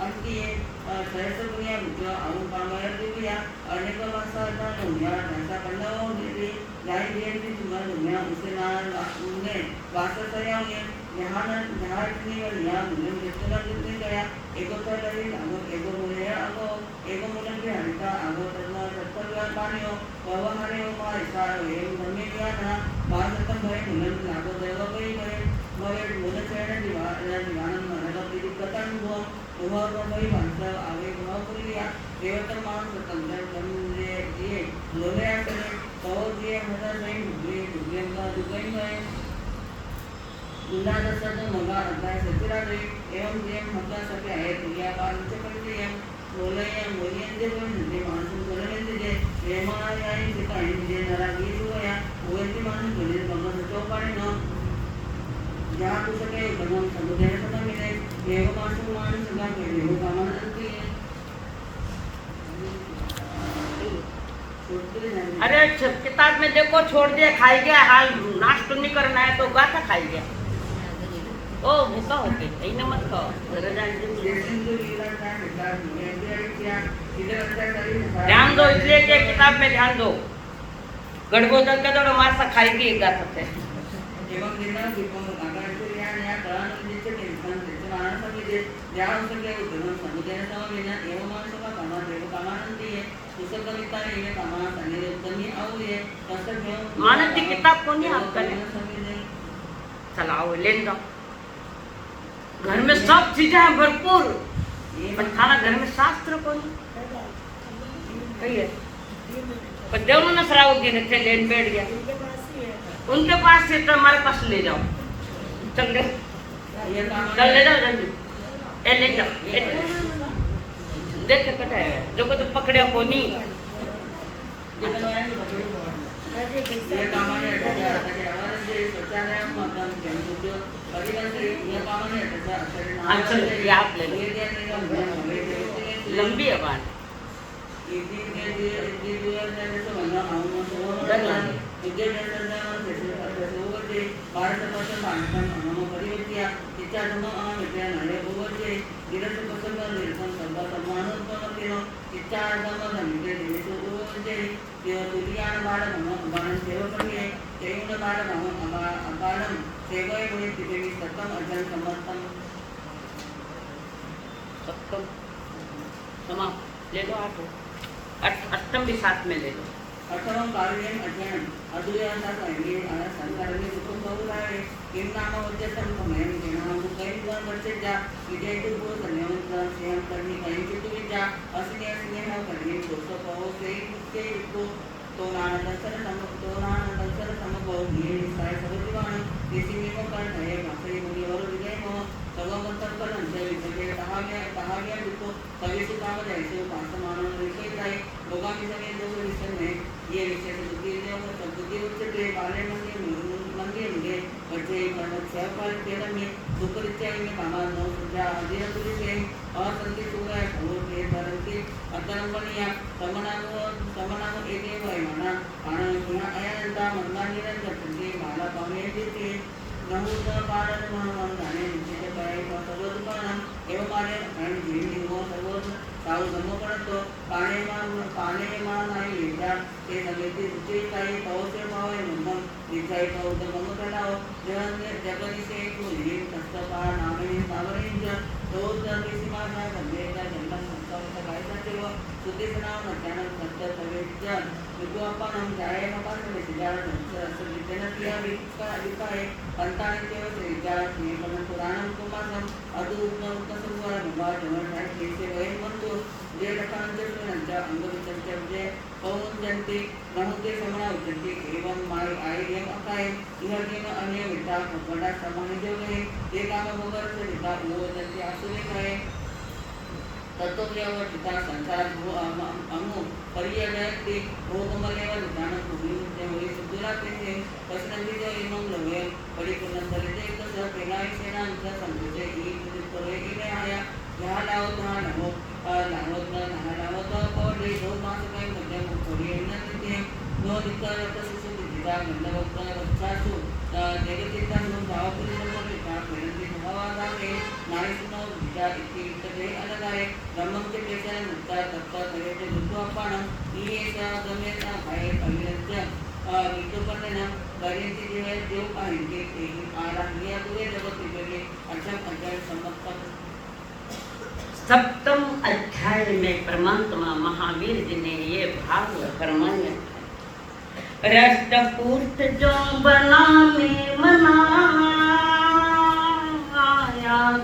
अंतिये सहस्र दुनिया बुद्ध आउ कामर दुनिया अनेक मासा ना दुनिया ऐसा करना हो दीदी गाय दिए थी तुम्हारे दुनिया उसे ना उन्हें वास्ता सया ये यहाँ इतनी बार यहाँ मुझे जितना जितने गया एको तो लड़ी आगो एको मुझे आगो एको मुझे भी हल्का आगो तरना सत्तर बार पानी हो वह हरे हो मार इशारा हो ये मम्मी क्या ना बार सत्तर भाई मुझे लागो देवा कोई करे मगर मुझे कहने दीवान मरना तो दिक्कत हुआ भाई भाषा आवे भाव करिया देवता मान स्वतंत्र जन जे लोले आसने तो जे मदा नहीं दुबे का दुबई में गुंडा दसत मगा अध्याय सचिरा रे एवं जे मका सके आहे दुनिया का नीचे पड़ते हैं लोले या मोलियन जे कोई जे मानसून करने जे एमा आई जे काही जे नाराजी हुआ वो जे मानसून करने मगा चौपाने न जहाँ कुछ के भगवान समुदाय पता मिले एवं मानसून मान सदा के वो कामना करती है अरे किताब में देखो छोड़ दिया खाई गया हाल नाश्ता नहीं करना है तो गाता खाई गया ओ भूखा होते इन्हें मत खाओ ध्यान दो इसलिए कि किताब में ध्यान दो गड़बोदर के दौड़ मासा खाएगी एक गाता थे एवं दिना दीपों आकाश या कलान जिससे इंसान जिससे मानव सभी ध्यान से के उद्धरण समुदाय समझना एवं मानव का कामा देव कामानंदी है उसका कविता ये कामा सने उत्तमी आउले तसर में मानव की किताब कौन है आपका चलाओ लेन दो घर में सब चीजें हैं भरपूर पर खाना घर में शास्त्र कौन है पर दोनों ने सराउद्दी ने थे लेन बैठ गया उनके पास से तो हमारे पास ले जाओ चल ले जाओ जल्दी ले जाओ देख के पता है जो को तो पकड़े को नहीं ये कामाने अटका हमारे जे शौचालय मतदान केंद्र जो अधिकारी ये कामाने अटका अच्छा ये आप ले लो लंबी है बात भारत परिवर्तिया इच्छा ले लो अष्टम भी साथ में ले लो अठम कार्यम अध्ययन अधुयासा संगे आना संकारने कुटुंब बहुलाय किम नाम वज्जतम कमयम केना मुकैन वन वर्षजा विजय को संयमन सेम करनी कहीं चित्त विद्या असने असने है करनी दोस्तों को से के को तो नान दंसर समको ये निसाय सबदिवान किसी में को कर है भाषे मुनि और विजय को सर्वमंत्र कर अंतर विजय कहा गया जिसको सभी से काम जैसे पांच मानव लिखे जाए लोगों के समय जो विषय में ये विषय बुद्धि बुद्धि उच्चते बाले मंदिर बच्चे छह तेरह में दुखरित्या में कामा नौ सुजा अधीन पुरुषे असंति सुगा भूर के तरंति अतरंपनिया समनानो एके वै मना आनंद पुनः अयंता मंदानिरंजन पुण्य माला पामे देते नहुत पारण महान गाने निश्चित पाए सर्वोत्पन्नम एवं माने अन जीवन को सर्वोत्त साउ धर्म पड़तो पाने मान आई विद्या के समिति रुचि kai पौसे पावे मन निचाई का उद मम कलाओ जगनि से कुली तस्तपा नामे सावरेंज तो जगि सीमा का गंगे का जन्म संस्कार का गायता देव सुधि नाम ज्ञान सत्य सवेज्ञ विद्वापनम जाय मपास में सिजार रस विद्यन किया विकाय पंतानि देव श्रीजा नियमन पुराणम कुमारम अदुत्तम उत्तसंवर विवाह जमन है कैसे वह मंतो जे लखांजनंचा अंगविचंचे पवन जंती नहुते समना उच्चते एवं माय आयम अकाय इहर्जेन अन्य विद्या बड़ा समान जो गए ये काम मगर से विद्या वो जंती आसुरे गए तत्वव्यव चिता संसार भू अमु परियजति भोगमलेव ज्ञान भूमिते होई सुदुराते से पसंदी जो इनम लवे परिपूर्ण तरिते तो सब पेनाई सेना अंत संकुचे ई करे इने आया जहाँ लाओ तहाँ लाओ लावत पौड़े दो मास कई मध्य मुखोड़ी इन्नते दो दिक्कत तो शिशु दिदा गंधवक्त रक्षासु जगतिता नो भावपुरी नमोले का पेरंती भवादा के नारिसनो दिदा इति इतने अलगाए ब्रह्मं के पेशा मुक्ता तत्व तरेते दुत्वापणम ये सा गमेता भाई अविरज्य वितुपन्नम करेंती जो है जो कहेंगे आराध्य पूरे जगत के अच्छा अध्याय समस्त सप्तम अध्याय में परमात्मा महावीर जी ने ये भाव फरमाया रष्टपूर्त जो बना में मनाया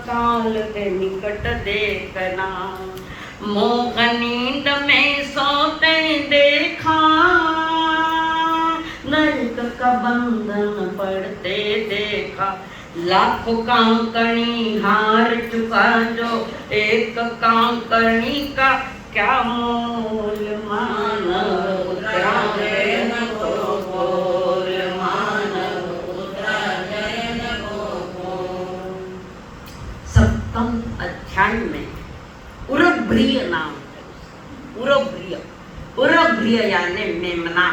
काल के निकट देखना, मोह नींद में सोते देखा, नरक का बंधन पड़ते देखा, लाखों कांकणी हार चुका जो, एक कांकणी का क्या मोल मानव उतराए न को बोल, मानव उतराए न को। सप्तम अध्याय में उरभ्रिय नाम है। उरभ्रिय, उरभ्रिय यानी मेमना,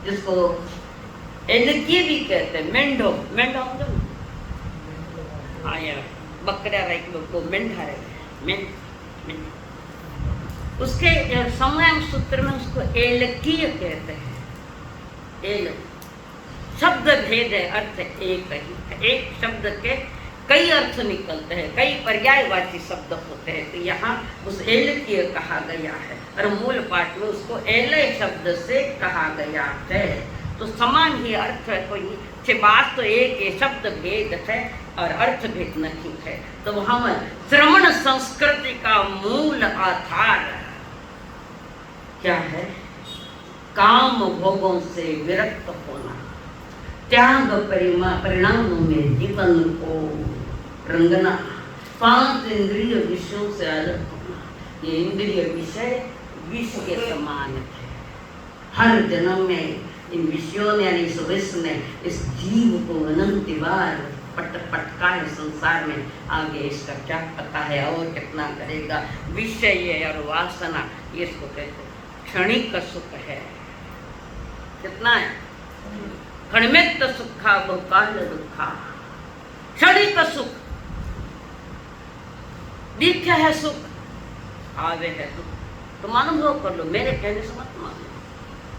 जिसको एलकी भी कहते हैं। मेंढो, मेंढो आया बकरा रही को मेंढा रहे, उसके समयंग सूत्र में उसको एलकीय कहते हैं। एल शब्द भेद है, अर्थ एक ही है। एक शब्द के कई अर्थ निकलते हैं, कई पर्यायवाची शब्द होते हैं, तो यहाँ उस एलकीय कहा गया है और मूल पाठ में उसको एलय शब्द से कहा गया है। तो समान ही अर्थ है, कोई बात तो एक है, शब्द भेद है और अर्थ भेद नहीं है। तो हम श्रवण संस्कृति का मूल आधार क्या है? काम भोगों से विरक्त होना, त्याग परिणामों में जीवन को रंगना, 5 इंद्रिय विषयों से अलग होना। ये इंद्रिय विषय विष के समान है। हर जन्म में इन विषयों ने यानी इस विष ने इस जीव को अनंत बार पटका है संसार में। आगे इसका क्या पता है और कितना करेगा। विषय और वासना ये इसको कहते हैं। क्षणिक सुख है, कितना है? क्षणिक सुखा बहुकाल दुखा। क्षणिक सुख, दिख है सुख, आवे है दुख। तुम अनुभव कर लो, मेरे कहने से मत मानो।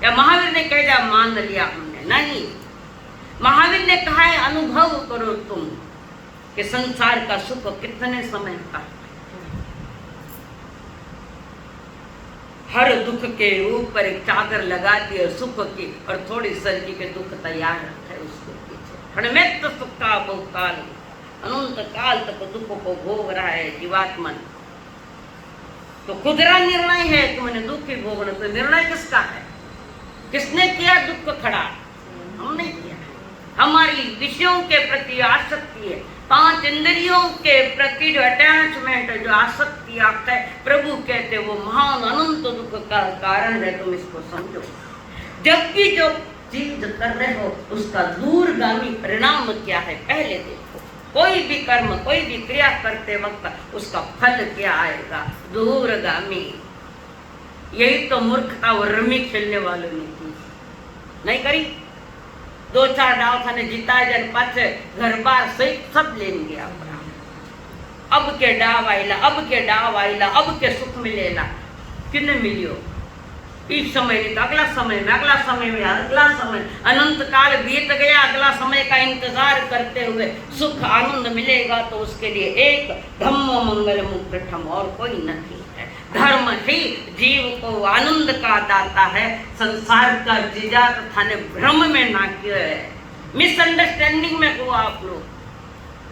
या महावीर ने कह दिया मान लिया हमने, नहीं। महावीर ने कहा है अनुभव करो तुम कि संसार का सुख कितने समय का। हर दुख के ऊपर एक चादर लगा दी है सुख की, और थोड़ी सर्दी के दुख तैयार है उसके पीछे। क्षणिक सुख का बहुकाल, अनंत काल तक दुख को भोग रहा है जीवात्मन। तो खुदरा निर्णय है कि मैंने दुख ही भोगना। तो निर्णय किसका है? किसने किया दुख खड़ा? हमने किया। हमारी विषयों के प्रति आसक्ति है, 5 इंद्रियों के प्रति जो अटैचमेंट है, जो आसक्ति आपका है, प्रभु कहते वो महान अनंत दुख का कारण है। तुम इसको समझो। जब भी जो चीज कर रहे हो उसका दूरगामी परिणाम क्या है पहले देखो। कोई भी कर्म, कोई भी क्रिया करते वक्त उसका फल क्या आएगा? दूरगामी। यही तो मूर्खता और रमी खेलने वालों ने की, नहीं करी। 2-4 डाव खाने जीता जन पाछे घर बार सहित सब लेंगे अपना। अब के डाव आइला, अब के डाव आइला, अब के सुख मिलेला। किन्ने मिलियो? इस समय नहीं तो अगला समय में, अगला समय में, अगला समय। अनंत काल बीत गया, अगला समय का इंतजार करते हुए सुख आनंद मिलेगा तो उसके लिए एक धम्म मंगल मुक्तम और कोई नहीं है। धर्म ही जीव को आनंद का दाता है। संसार का जीजा तथा ने भ्रम में ना किया है, मिसअंडरस्टैंडिंग में हो आप लोग,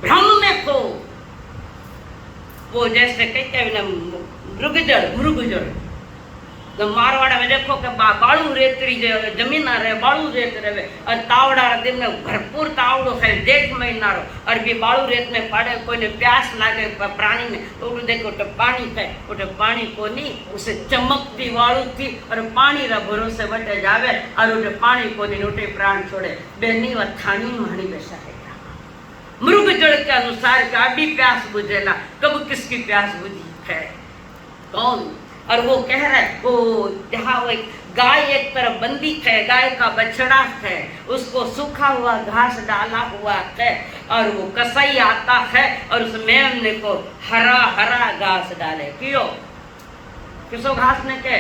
भ्रम में खो। वो जैसे कहते मृगजड़ तो मारवाड़ा में देखो कि बालू रेतरी जमीन आ रहे, बालू रेत रहे और तावड़ा दिन में भरपूर तावड़ो है, जेठ महीना रो और भी बालू रेत में पड़े। कोई ने प्यास लागे प्राणी में तो देखो तो पानी है, उठे पानी को नहीं, उसे चमकती वालू थी और पानी रा भरोसे बटे जावे और उठे पानी को नहीं, उठे प्राण छोड़े। बेनी व थानी मानी बैसा है। मृग जड़ के अनुसार का भी प्यास बुझेला, कब किसकी प्यास बुझी है? कौन? और वो कह रहा है वो जहाँ वो गाय एक तरफ बंदी है, गाय का बछड़ा है, उसको सूखा हुआ घास डाला हुआ है और वो कसाई आता है और उस मेमने को हरा हरा घास डाले। क्यों? किसो घास ने के?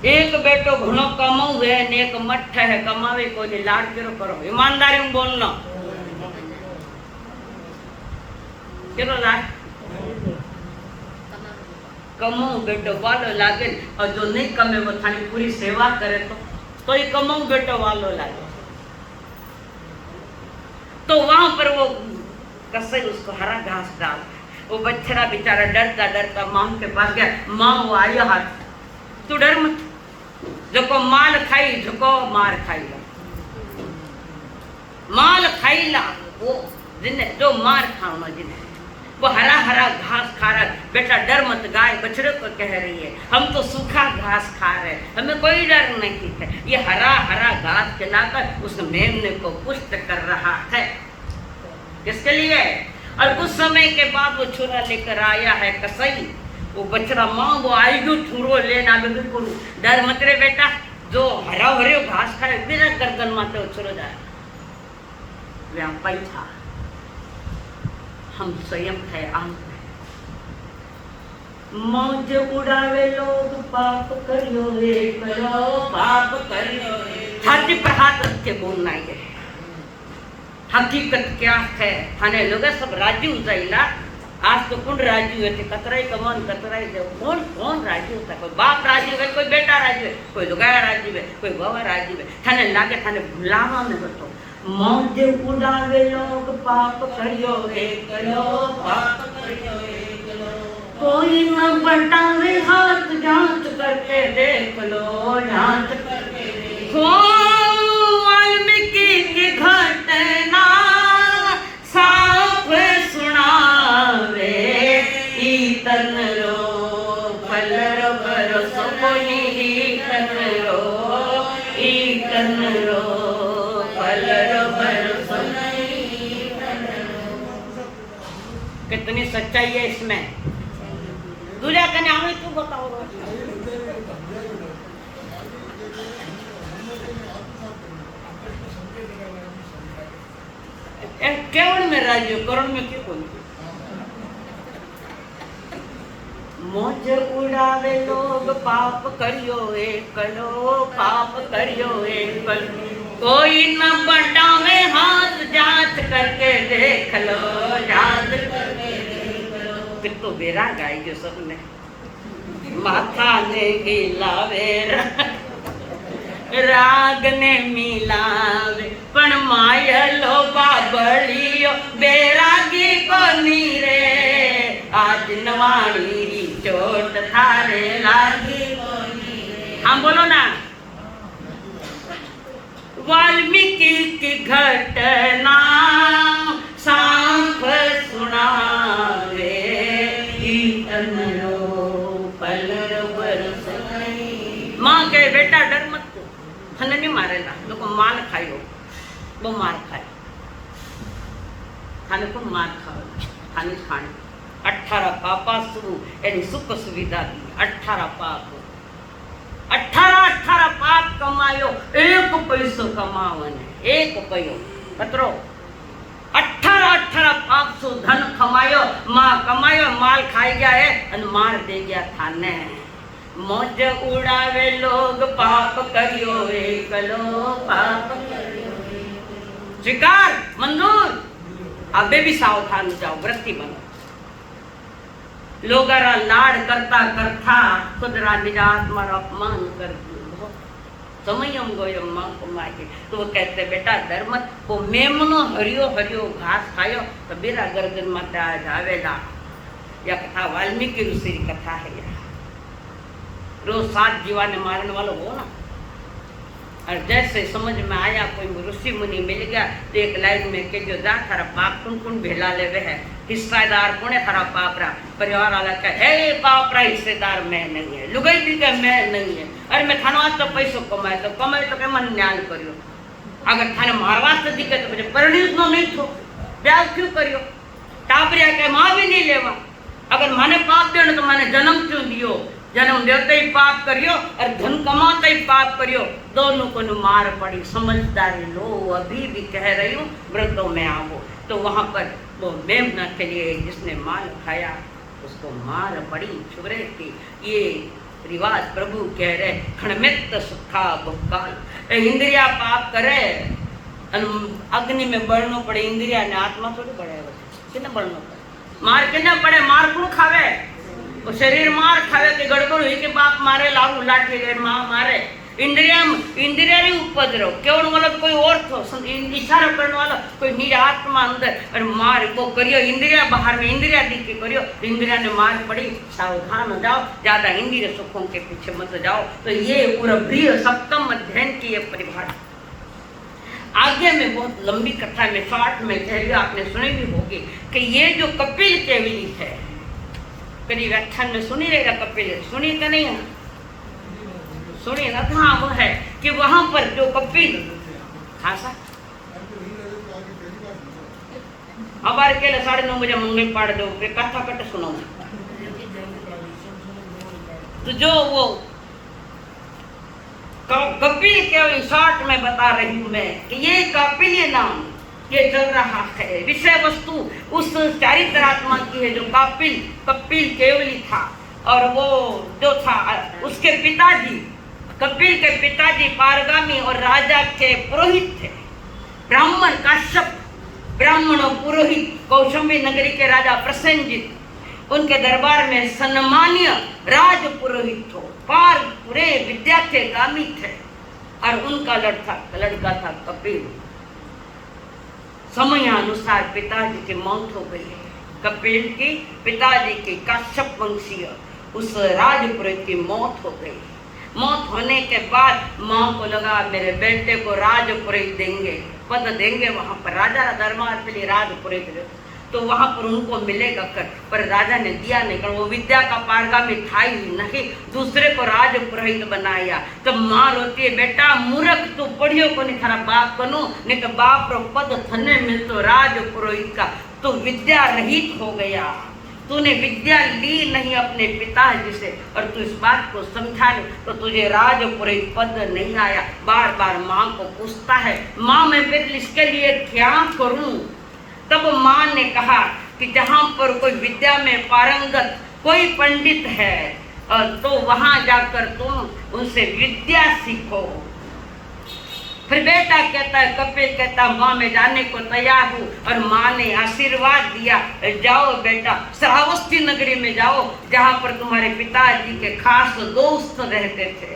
एक बेटो घणो कमाऊ है ने एक मठ है, कमावे को नहीं, लाड केरो करो, ईमानदारी में बोलना। केरो लाड कमाऊ बेटो वालो लागे और जो नहीं कमे वो थानी पूरी सेवा करे तो ही कमाऊ बेटो वालो लागे। तो वहां पर वो कसई उसको हरा घास डाल, वो बच्चा बेचारा डरता डरता मां के पास गया। मां वो आया हाथ, तू डर मत, जो माल खाई झको मार खाईला, माल खाईला वो जिन्हें जो मार खाना जिन्हें वो हरा हरा घास खा रहा है। बेटा डर मत, गाय बछड़े को कह रही है हम तो सूखा घास खा रहे हैं, हमें कोई डर नहीं है। ये हरा हरा घास खिलाकर उस मेमने को पुष्ट कर रहा है। किसके लिए? और कुछ समय के बाद वो छुरा लेकर आया है कसई, वो बछड़ा मां वो आएगी छुरो लेना, बिल्कुल डर मत रे बेटा, जो हरा हरे घास खाए बिना गर्दन माते वो छुरो जाए। व्यापारी था, हम स्वयं है आंख मौज उड़ावे लोग पाप करियो रे करो पाप करियो रे। छाती पर हाथ रख के बोलना है। हकीकत क्या है? थाने लोग सब राजी हो जाइला। आज तो कौन राजी हुए थे? कतराई कमान कतराई दे, कौन कौन राजी होता है? कोई बाप राजी हुए, कोई बेटा राजी हुए, कोई लुगाया राजी हुए, कोई बवा राजी हुए। थाने लागे थाने भुलावा में बतो मौज उड़ावे लोग पाप करियो रे करो पाप करियो रे करो। कोई न बटावे हाथ जांच करके देख लो, जांच करके देखो। वाल्मीकि की घटना साफ सुनावे, ईतन रो पलर भरोसो कोई ईतन रो, ईतन रो कितनी सच्चाई है इसमें। दूल्हा कन्या हमें क्यों बताओ? केवल में राजी हो, करोड़ में क्यों बोलते? मौज उड़ावे लोग पाप करियो एक लो, पाप करियो एक लो। कोई न बटावे हाथ जांच करके देख लो, जांच करके देख लो। कितो बेरा गाई जो सबने माथा ने गिलावे राग ने मिलावे, पण मायलो बाबलियो बेरागी को नीरे। आज नवाणी री चोट थारे लागी को नीरे। हम बोलो ना। वाल्मीकि की घटना सांप सुनावे, ईतन रो पलर बरस। मां के बेटा डर मत, थाने नहीं मारेला, लोग माल खायो, वो मार खाए, थाने को मार खाओ, थाने खाने 18 पापा शुरू यानी सुख सुविधा दी। 18 पाप 18 पाप कमायो, एक पैसो कमावने, एक पैयो कतरो 18 पाप सो धन कमायो, मां कमायो, माल खाई गया है और मार दे गया थाने। मौज उड़ावे लोग पाप करियो एक लो, पाप करियो एक लो। स्वीकार मंजूर। अबे भी सावधान हो जाओ, व्रती बनो। लोगरा लाड करता करता खुदरा निजात मारा अपमान कर दियो। समयम गोयम मां को मागे तो वो कहते बेटा डर मत, वो मेमनो हरियो हरियो घास खायो तो बेरा गर्दन माते आ जावेला। यह कथा वाल्मीकि ऋषि की कथा है। यह रोज 7 जीवा ने मारने वाला वो ना। और जैसे समझ में आया कोई ऋषि मुनि मिल गया तो एक लाइन में के जो जा थारा पाप कुन कुन भेला लेवे है, हिस्सेदार कौन है थारा पाप रा? परिवार वाला कहे ए पाप रा हिस्सेदार मैं नहीं है, लुगाई भी कहे मैं नहीं है। अरे मैं थानो आज तो पैसो कमाए तो के मन न्याय करियो। अगर थाने मारवा से दिखे तो मुझे परिणित नो नहीं थो, ब्याह क्यों करियो? टाबरिया के मां भी नहीं लेवा। अगर माने पाप देने तो माने जन्म क्यों दियो? जन्म देते ही पाप करियो और धन कमाते ही पाप करियो, दोनों को मार पड़ी। समझदारी लो, अभी भी कह रही हूँ व्रतों में आओ। तो वहां पर वो मेमना के लिए जिसने माल खाया उसको मार पड़ी छुरे की। ये रिवाज प्रभु कह रहे खणमित सुखा भुकाल। इंद्रिया पाप करे अग्नि में बढ़ना पड़े, इंद्रिया ने आत्मा थोड़ी बढ़े, कितना बढ़ना पड़े? मार कितना पड़े? मार कौन खावे? वो शरीर मार खावे के गड़बड़ हुई के बाप मारे, लालू लाठी माँ मारे इंद्रिया उपद्रव केवल मतलब कोई और थो इशारो करने वाला कोई निज आत्मा अंदर और मार वो करियो इंद्रिया बाहर में इंद्रिया दिखी करियो इंद्रिया ने मार पड़ी सावधान हो जाओ ज्यादा इंद्रिय सुखों के पीछे मत जाओ। तो ये पूरा बृहद सप्तम अध्ययन की ये परिभाषा। आगे में बहुत लंबी कथा में शॉर्ट में कह रही आपने सुनी भी होगी कि ये जो कपिल केवली है कभी व्याख्यान में सुनी रहेगा कपिल सुनी तो नहीं है सुनिए ना। हाँ वो है कि वहां पर जो कपिल खासा हमारे के 9:30 बजे मंगल पाड़ दो फिर कथा कट सुनो। तो जो वो कपिल के शॉर्ट में बता रही हूं मैं कि ये कपिल नाम ये चल रहा है। विषय वस्तु उस चारित्रात्मा की है जो कपिल केवली था और वो जो था उसके पिताजी कपिल के पिताजी पारगामी और राजा के पुरोहित थे। ब्राह्मण काश्यप ब्राह्मण और पुरोहित कौशंबी नगरी के राजा प्रसेनजित उनके दरबार में सम्मानीय राज पुरोहित हो पार पूरे विद्या के गामी थे और उनका लड़का था कपिल। समयानुसार पिताजी की मौत हो गई। कपिल की पिताजी की काश्यप वंशीय उस राजपुरोहित की मौत हो गई। मौत होने के बाद माँ को लगा मेरे बेटे को राजपुरोहित देंगे पद देंगे वहां पर राजा दरबार के लिए राजपुरोहित तो वहां पर उनको मिलेगा कर पर राजा ने दिया नहीं कर वो विद्या का पारगामी था ही नहीं दूसरे को राजपुरोहित बनाया। तो माँ रोती है बेटा मूर्ख तू पढ़ियो को नहीं थारा बाप बनो नहीं तो बाप रो पद थने मिलतो राजपुरोहित का तो विद्या रहित हो गया। तूने विद्या ली नहीं अपने पिताजी से और तू इस बात को समझा नहीं तो तुझे राजपुरोहित पद नहीं आया। बार बार माँ को पूछता है माँ मैं फिर इसके लिए क्या करूं। तब माँ ने कहा कि जहाँ पर कोई विद्या में पारंगत कोई पंडित है तो वहां जाकर तुम उनसे विद्या सीखो। फिर बेटा कहता है कपिल कहता माँ मैं जाने को तैयार हूँ और माँ ने आशीर्वाद दिया जाओ बेटा श्रावस्ती नगरी में जाओ जहाँ पर तुम्हारे पिताजी के खास दोस्त रहते थे।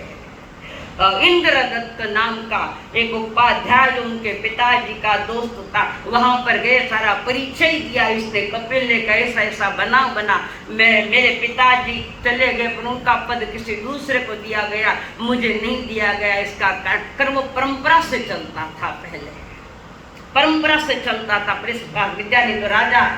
इंद्रदत्त नाम का एक उपाध्याय जो उनके पिताजी का दोस्त था वहां पर गए सारा परिचय दिया इसने कपिल ने कहा ऐसा ऐसा बना मेरे पिताजी चले गए पर उनका पद किसी दूसरे को दिया गया मुझे नहीं दिया गया। इसका कर्म परंपरा से चलता था पहले परंपरा से चलता था पर इसका विद्या नहीं तो राजा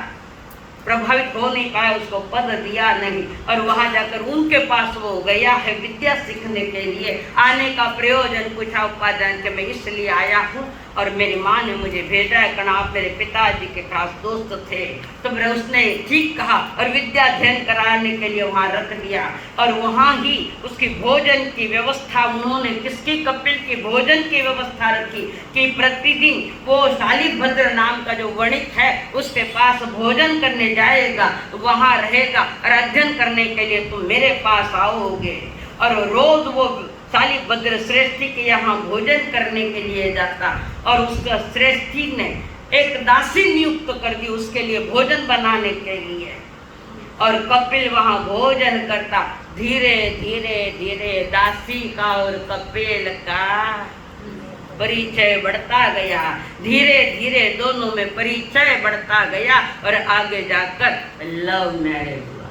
प्रभावित हो नहीं पाया उसको पद दिया नहीं और वहां जाकर उनके पास वो गया है विद्या सीखने के लिए। आने का प्रयोजन पूछा उपाध्याय के मैं इसलिए आया हूँ और मेरी माँ ने मुझे भेजा है कारण आप मेरे पिताजी के खास दोस्त थे। तो फिर उसने ठीक कहा और विद्या अध्ययन कराने के लिए वहाँ रख दिया और वहाँ ही उसकी भोजन की व्यवस्था उन्होंने किसकी कपिल की भोजन की व्यवस्था रखी कि प्रतिदिन वो शालिभद्र नाम का जो वणिक है उसके पास भोजन करने जाएगा वहाँ रहेगा और अध्ययन करने के लिए तुम मेरे पास आओगे। और रोज वो शालिभद्र श्रेष्ठी के यहाँ भोजन करने के लिए जाता और उसका श्रेष्ठी ने एक दासी नियुक्त कर दी उसके लिए भोजन बनाने के लिए और कपिल वहाँ भोजन करता। धीरे धीरे धीरे दासी का और कपिल का परिचय बढ़ता गया। धीरे धीरे दोनों में परिचय बढ़ता गया और आगे जाकर लव मैरिज हुआ।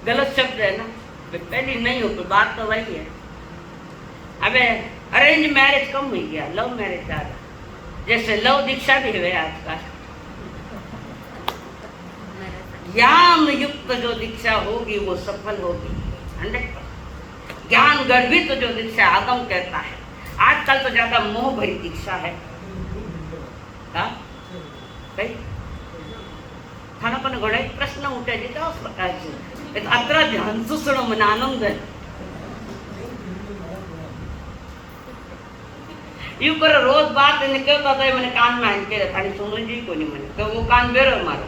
गलत शब्द है ना पहली नहीं हो तो बात तो वही है। अबे अरेंज मैरिज कम हुई गया लव मैरिज ज्यादा जैसे लव दीक्षा भी हुए आजकल। ज्ञान युक्त जो दीक्षा होगी वो सफल होगी 100%। ज्ञान गर्भित जो दीक्षा आगम कहता है आजकल तो ज्यादा मोह भरी दीक्षा है। थाना पण घणे प्रश्न उठे त्या प्रकारचे अत्र ध्यान सुसणं मन आनंद यू कर रोज बात निकलता था मैंने कान में आन के थानी सुनो जी को नहीं मैंने तो वो कान बेरो मारो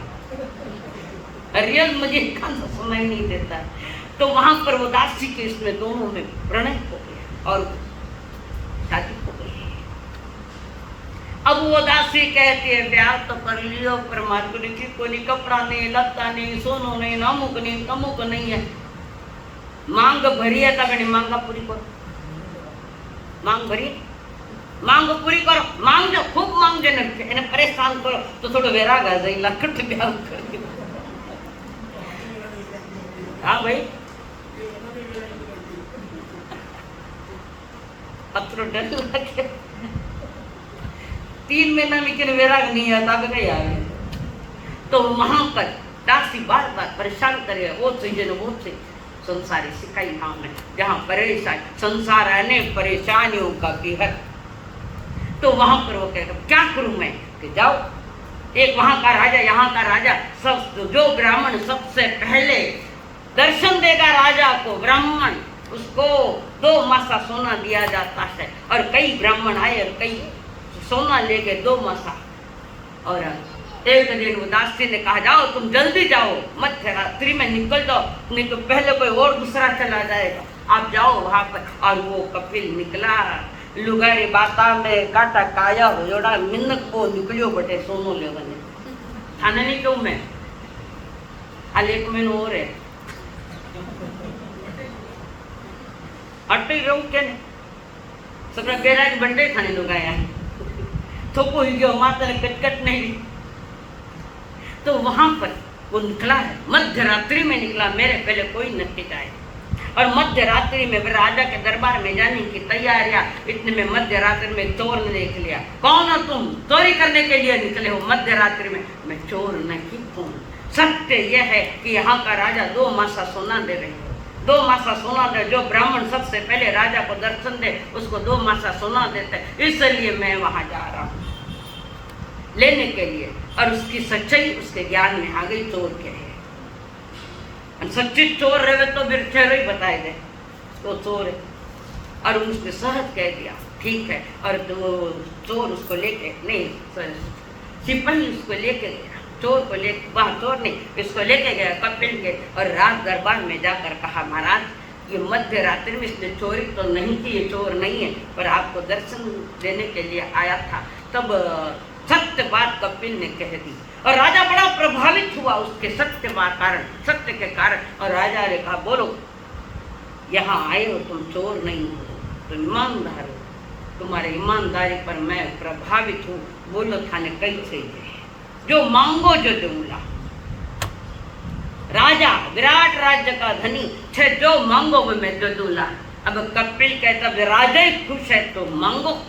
रियल मुझे कान सुनाई नहीं देता। तो वहां पर वो दासी के इसमें दोनों में प्रणय हो गया और शादी हो गई। अब वो दासी कहती है ब्याह तो कर लियो पर मार्ग की कोई कपड़ा नहीं लत्ता नहीं सोनो नहीं नमुक नहीं तमुक नहीं है मांग भरी है तब मांग पूरी करो, मांग भरी, मांग पूरी करो, मांग जो खूब मांग जो ने परेशान करो तो थोड़ा वैराग आ जाए, लखट ब्याह कर। हाँ भाई, अतरो डर लगे, 3 महीना में किन वैराग नहीं आता तब कहीं आ गए। तो वहां पर दासी बार बार परेशान करे, वो चाहिए वो चाहिए, संसारी सिखाई हाँ में जहाँ परेशान संसार अनेक परेशानियों का बिहर। तो वहां पर वो कहता क्या करूं मैं, कि जाओ एक वहां का राजा यहाँ का राजा, सब जो ब्राह्मण सबसे पहले दर्शन देगा राजा को, ब्राह्मण उसको 2 मासा सोना दिया जाता है। और कई ब्राह्मण आए और कई सोना ले गए 2 मासा। और एक दिन उदासी ने कहा जाओ तुम जल्दी जाओ, मध्य रात्रि में निकल जाओ, नहीं तो पहले कोई और दूसरा चला जाएगा, आप जाओ वहां पर। और वो कपिल निकला, लुगारी बाता में काटा काया हो जोड़ा मिन्नक को निकलियो बटे सोनो ले बने थाने नहीं क्यों मैं हाल 1 महीनो और है अट्टी रहूं के नहीं सबरा बेराज बंडे थाने लुगाया तो कोई गयो माता ने कटकट नहीं। तो वहां पर वो निकला है, मध्य रात्रि में निकला, मेरे पहले कोई नक्की आए। और मध्य रात्रि में राजा के दरबार में जाने की तैयारियां, इतने में मध्य रात्रि में चोर ने देख लिया। कौन हो तुम, चोरी करने के लिए निकले हो मध्य रात्रि में? मैं चोर नहीं हूं, सत्य यह है कि यहाँ का राजा 2 मासा सोना दे रहे हो, 2 मासा सोना दे, जो ब्राह्मण सबसे पहले राजा को दर्शन दे उसको 2 मासा सोना देते, इसलिए मैं वहां जा रहा हूं लेने के लिए। और उसकी सच्चाई उसके ज्ञान में आ गई, चोर क्या है। सच्ची चोर रहे तो फिर चेहरे ही बताए दे तो चोर है। और उसने सहज कह दिया ठीक है। और तो चोर उसको लेके नहीं, सिपाही उसको लेके गया, चोर को लेके, वहाँ चोर नहीं, इसको लेके गया कपिल के। और राज दरबार में जाकर कहा महाराज ये मध्य रात्रि में इसने चोरी तो नहीं की, ये चोर नहीं है, पर आपको दर्शन देने के लिए आया था। तब सत्य बात कपिल ने कह दी और राजा बड़ा प्रभावित हुआ उसके सत्य कारण, सत्य के कारण। और राजा ने कहा बोलो यहाँ आए हो तुम चोर नहीं हो, तुम ईमानदार हो, तुम्हारे ईमानदारी पर मैं प्रभावित हूँ, बोलो थाने कैसे है, जो मांगो जो दूंगा। राजा विराट राज्य का धनी थे, जो मांगो वो मैं दे दूंगा। अब कपिल कहता राजा ही खुश है तो मांगो,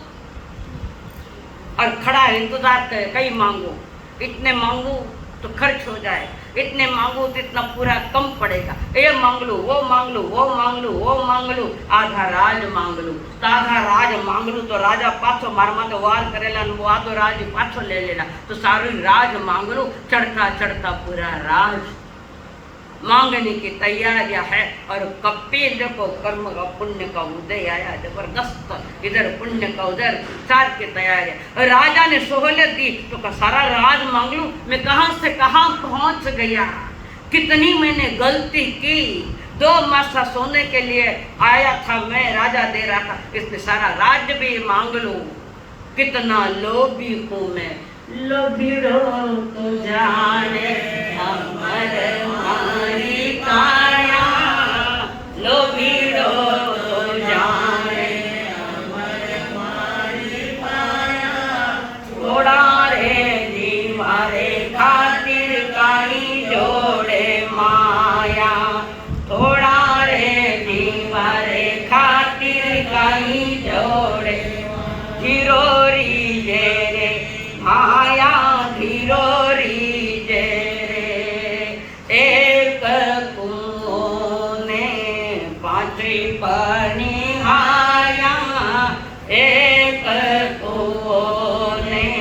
और खड़ा इंतजार करे, कई मांगो, इतने मांगो तो खर्च हो जाए, इतने मांगो तो इतना पूरा कम पड़ेगा, ये मांग लो वो मांग लो वो मांग लो वो मांग लो, आधा राज मांग लो। तो आधा राज मांग लो तो राजा पाछो मार तो वार करेला, वो आधो राज पाछो ले लेना, तो सारू राज मांग लो। चढ़ता चढ़ता पूरा राज मांगने की तैयारियां है। और कपिल को कर्म का पुण्य का उदय आया जबरदस्त, इधर पुण्य का उधर चार की तैयारियां। राजा ने सहूलियत दी तो का सारा राज मांग लूं, मैं कहां से कहां पहुंच गया, कितनी मैंने गलती की, 2 मासा सोने के लिए आया था मैं, राजा दे रहा था, इसने सारा राज्य भी मांग लूं, कितना लोभी हूं मैं। लोभीड़ो तो जाने अमर हमारी काया, लोभीड़ो तो जाने अमर हमारी काया, थोड़ा रे दीवारे खातिर काई जोड़े माया, थोड़ा रे दीवारे खातिर काई जोड़े धीरोरी जे रे माया, धीरोरी जे रे। एक कुने 5 पनिहाया, एक कुने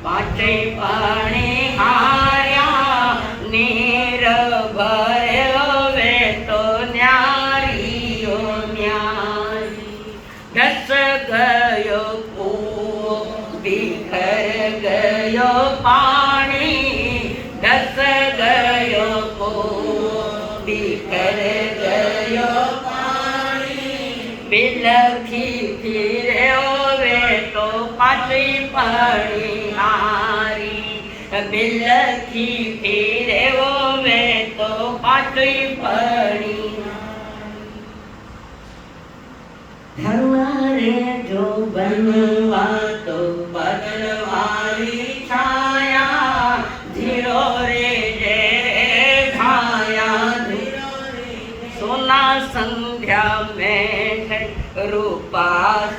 5 पनिहाया, नीर भरे तो न्यारी ओ न्यारी, ढस गयो बिखर गयो पानी, ढस गयो को बिखर गयो पानी, बिलखी फिरे वे तो 5 पनिहारी, बिलखी फिरे वे तो 5 पनिहारी। धर्म रे जो बनवा तो बदलवारी छाया धीरो रे जे छाया धीरो रे सोना संध्या में है रूपा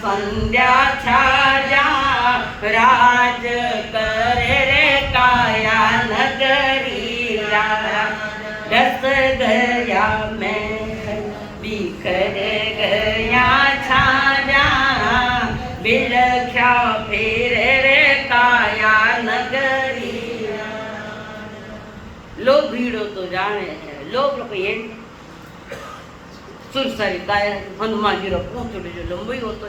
संध्या छाया राज करे रे काया नगरी रस गया में बिखर गया छाया बिलख्या फिर रे काया नगरी लोग भीड़ो तो जाने हैं लोग ये सुरसरी गाय हनुमान जी रो पूछड़ो जो लंबी होतो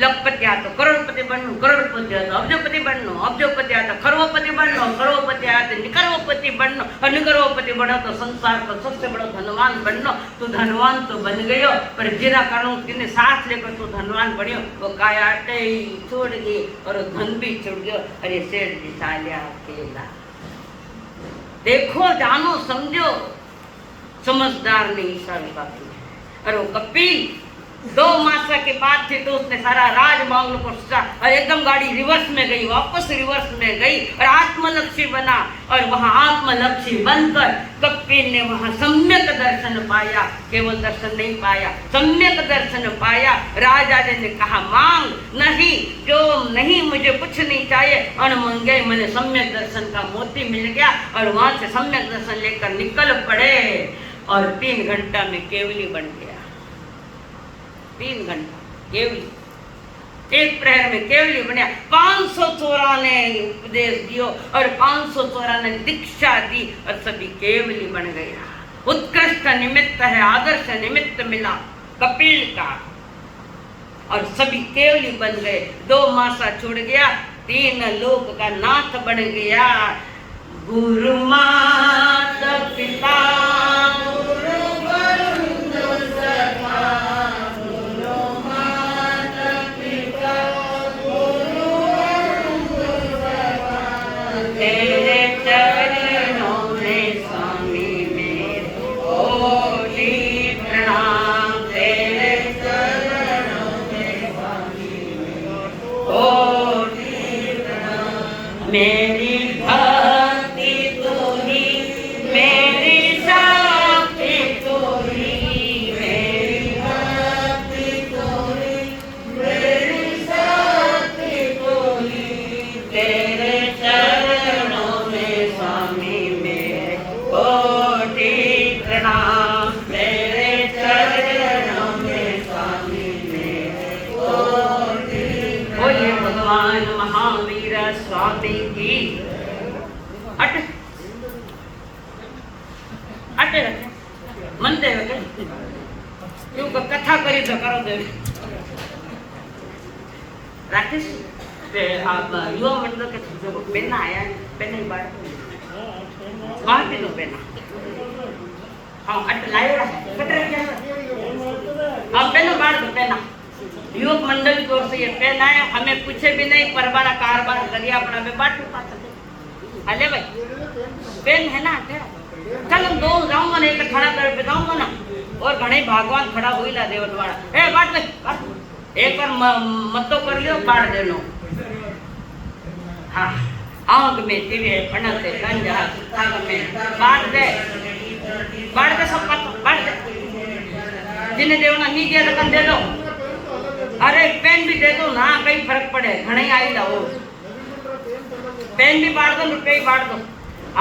लखपति आ तो करोड़पति बननो करोड़पति आ तो अब्जोपति बननो अब्जोपति आ तो खरबपति बननो खरबपति आ तो निकरबपति बननो और निकरबपति बनो तो संसार का सबसे बड़ा धनवान बननो तो धनवान तो बन गयो पर जिना कारण किने साथ लेकर तो धनवान बनियो वो काया आटे छोड़ गई और धन भी छोड़ गयो अरे सेठ जी चालिया अकेला देखो जानो समझो समझदार नहीं सारी बातें और वो कपिल 2 मास के बाद थे तो उसने सारा राजमांगल को सोचा और एकदम गाड़ी रिवर्स में गई वापस रिवर्स में गई और आत्मलक्ष्मी बना और वहां आत्मलक्ष्मी बनकर कपिल ने वहां सम्यक दर्शन पाया केवल दर्शन नहीं पाया सम्यक दर्शन पाया राजा ने कहा मांग नहीं जो नहीं मुझे कुछ नहीं चाहिए अनमंगे मैंने सम्यक दर्शन का मोती मिल गया और वहां से सम्यक दर्शन लेकर निकल पड़े और 3 घंटा में केवली बन गया 3 घंटा केवली 1 प्रहर में केवली बना 500 चोरा ने उपदेश दियो और 500 चोरा ने दीक्षा दी और सभी केवली बन गया उत्कृष्ट निमित्त है आदर्श निमित्त मिला कपिल का और सभी केवली बन गए 2 मासा छूट गया 3 लोक का नाथ बन गया गुरु माता पिता मेरी भक्ति तू ही मेरी शक्ति तू ही मेरी भक्ति तू ही मेरी शक्ति तू ही तेरे चरणों में स्वामी मेरे कोटि प्रणाम तेरे चरणों में स्वामी मेरे कोटि बोलिए भगवान महावीर स्वामी की अट अटे मन दे क्यों कथा करी तो करो दे राकेश आप युवा मंडल के जो बेना आया बेना ही बात भी नो बेना हाँ अट लायो कटरे क्या हाँ बेना बाढ़ दो बेना युवक मंडल की ओर से ये पेन आया हमें पूछे भी नहीं परवाना कारबार करिए अपना में बांट अले भाई पेन है ना चल हम 2 जाऊंगा ना एक खड़ा कर पे जाऊंगा ना और घणे भगवान खड़ा हुई ला देवन वाला ए बांट दे एक बार मतो कर लियो बांट देनो हाँ आंख में तिवे फणते गंजा थाग में बांट दे सब बांट दे जिन्हें देवना नहीं दिया तो दे दो अरे पेन भी दे दो ना कहीं फर्क पड़े घणे आई लाओ पेन भी बांट दो रुपये बांट दो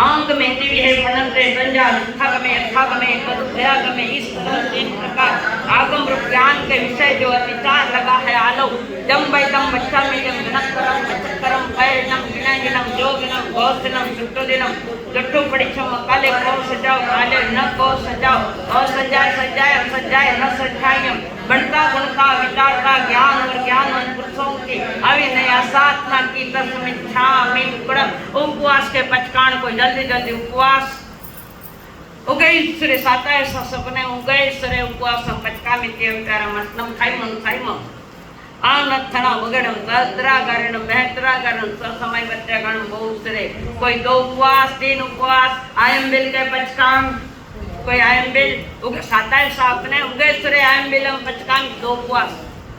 आंग में दिव्य है फणते गंजा थाग में प्रयाग में इस प्रकार आगम रूप ज्ञान के विषय जो विचार लगा है आलो दम बाई दम बच्चा में जम गणकरम चक्करम पैरनम विनयनम जोगनम गौसनम सुट्टोदिनम जट्टो पड़िछम काले को सजाओ काले न को सजाओ और सजाए न सजायम बनता गुणता विचारता ज्ञान और ज्ञान पुरुषों की अविनया साधना की तस्मिच्छा में उपवास के पचकान को जल्दी उपवास उगैसरे साता ऐसा सपने उगैसरे उपवास पचका में केवटारा मस्नम खाइम आनथना बगड़म तद्रागरणम महत्रागरणम समय बत्यागण बहुसरे कोई 2 उपवास 3 उपवास आयम्बिल के पचकाम कोई आयम्बिल साता ऐसा अपने उगैसरे आयम्बिलम पचकाम 2 उपवास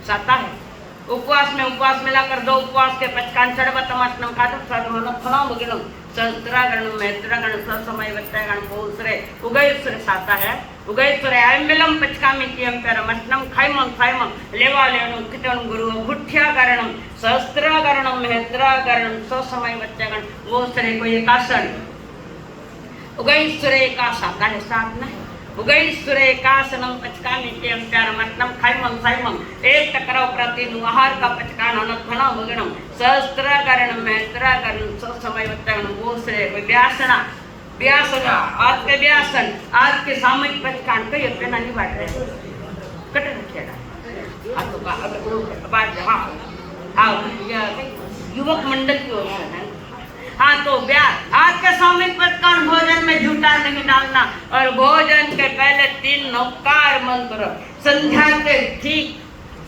साता है। उपवास में लाकर दो उपवास के पचकान चढ़वतमासनम खादम साधुमन फलाम बगिनम सहस्त्रागणम मेत्रागण ससमय वत्तागण बहुसरे उगयसुर साता है। उगयसुर आयमिलम पचकामि कियम परमस्नम खाइमम लेवा लेणु कितन गुरु गुठ्यागरणम सहस्त्रागरणम मेत्रागणम ससमय वत्तागण बहुसरे को एक आसन उगयसुर का साता है। सात नहीं उगयसुर एकासनम पचकामि कियम परमस्नम खाइमम एक टकराव प्रति आहार का पचकान अनथना भगणम सहस्त्रागरणम मेत्रागणम ससमय वत्तागण बहुसरे व्यासना आज के व्यासन आज के सामयिक पचकान कई अपना नहीं बांट रहे कट रखेगा आज तो का बात हाँ युवक मंडल की ओर से है। हाँ तो व्यास आज के सामयिक पचकान भोजन में झूठा नहीं डालना और भोजन के पहले 3 नौकार मंत्र संध्या के ठीक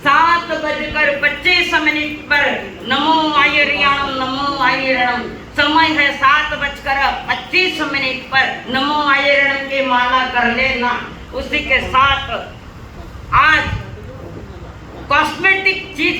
7:25 पर नमो आयर्याणम नमो आयरणम समय है 7:25 पर नमो आयरणम की माला कर लेना। उसी के साथ आज कॉस्मेटिक चीज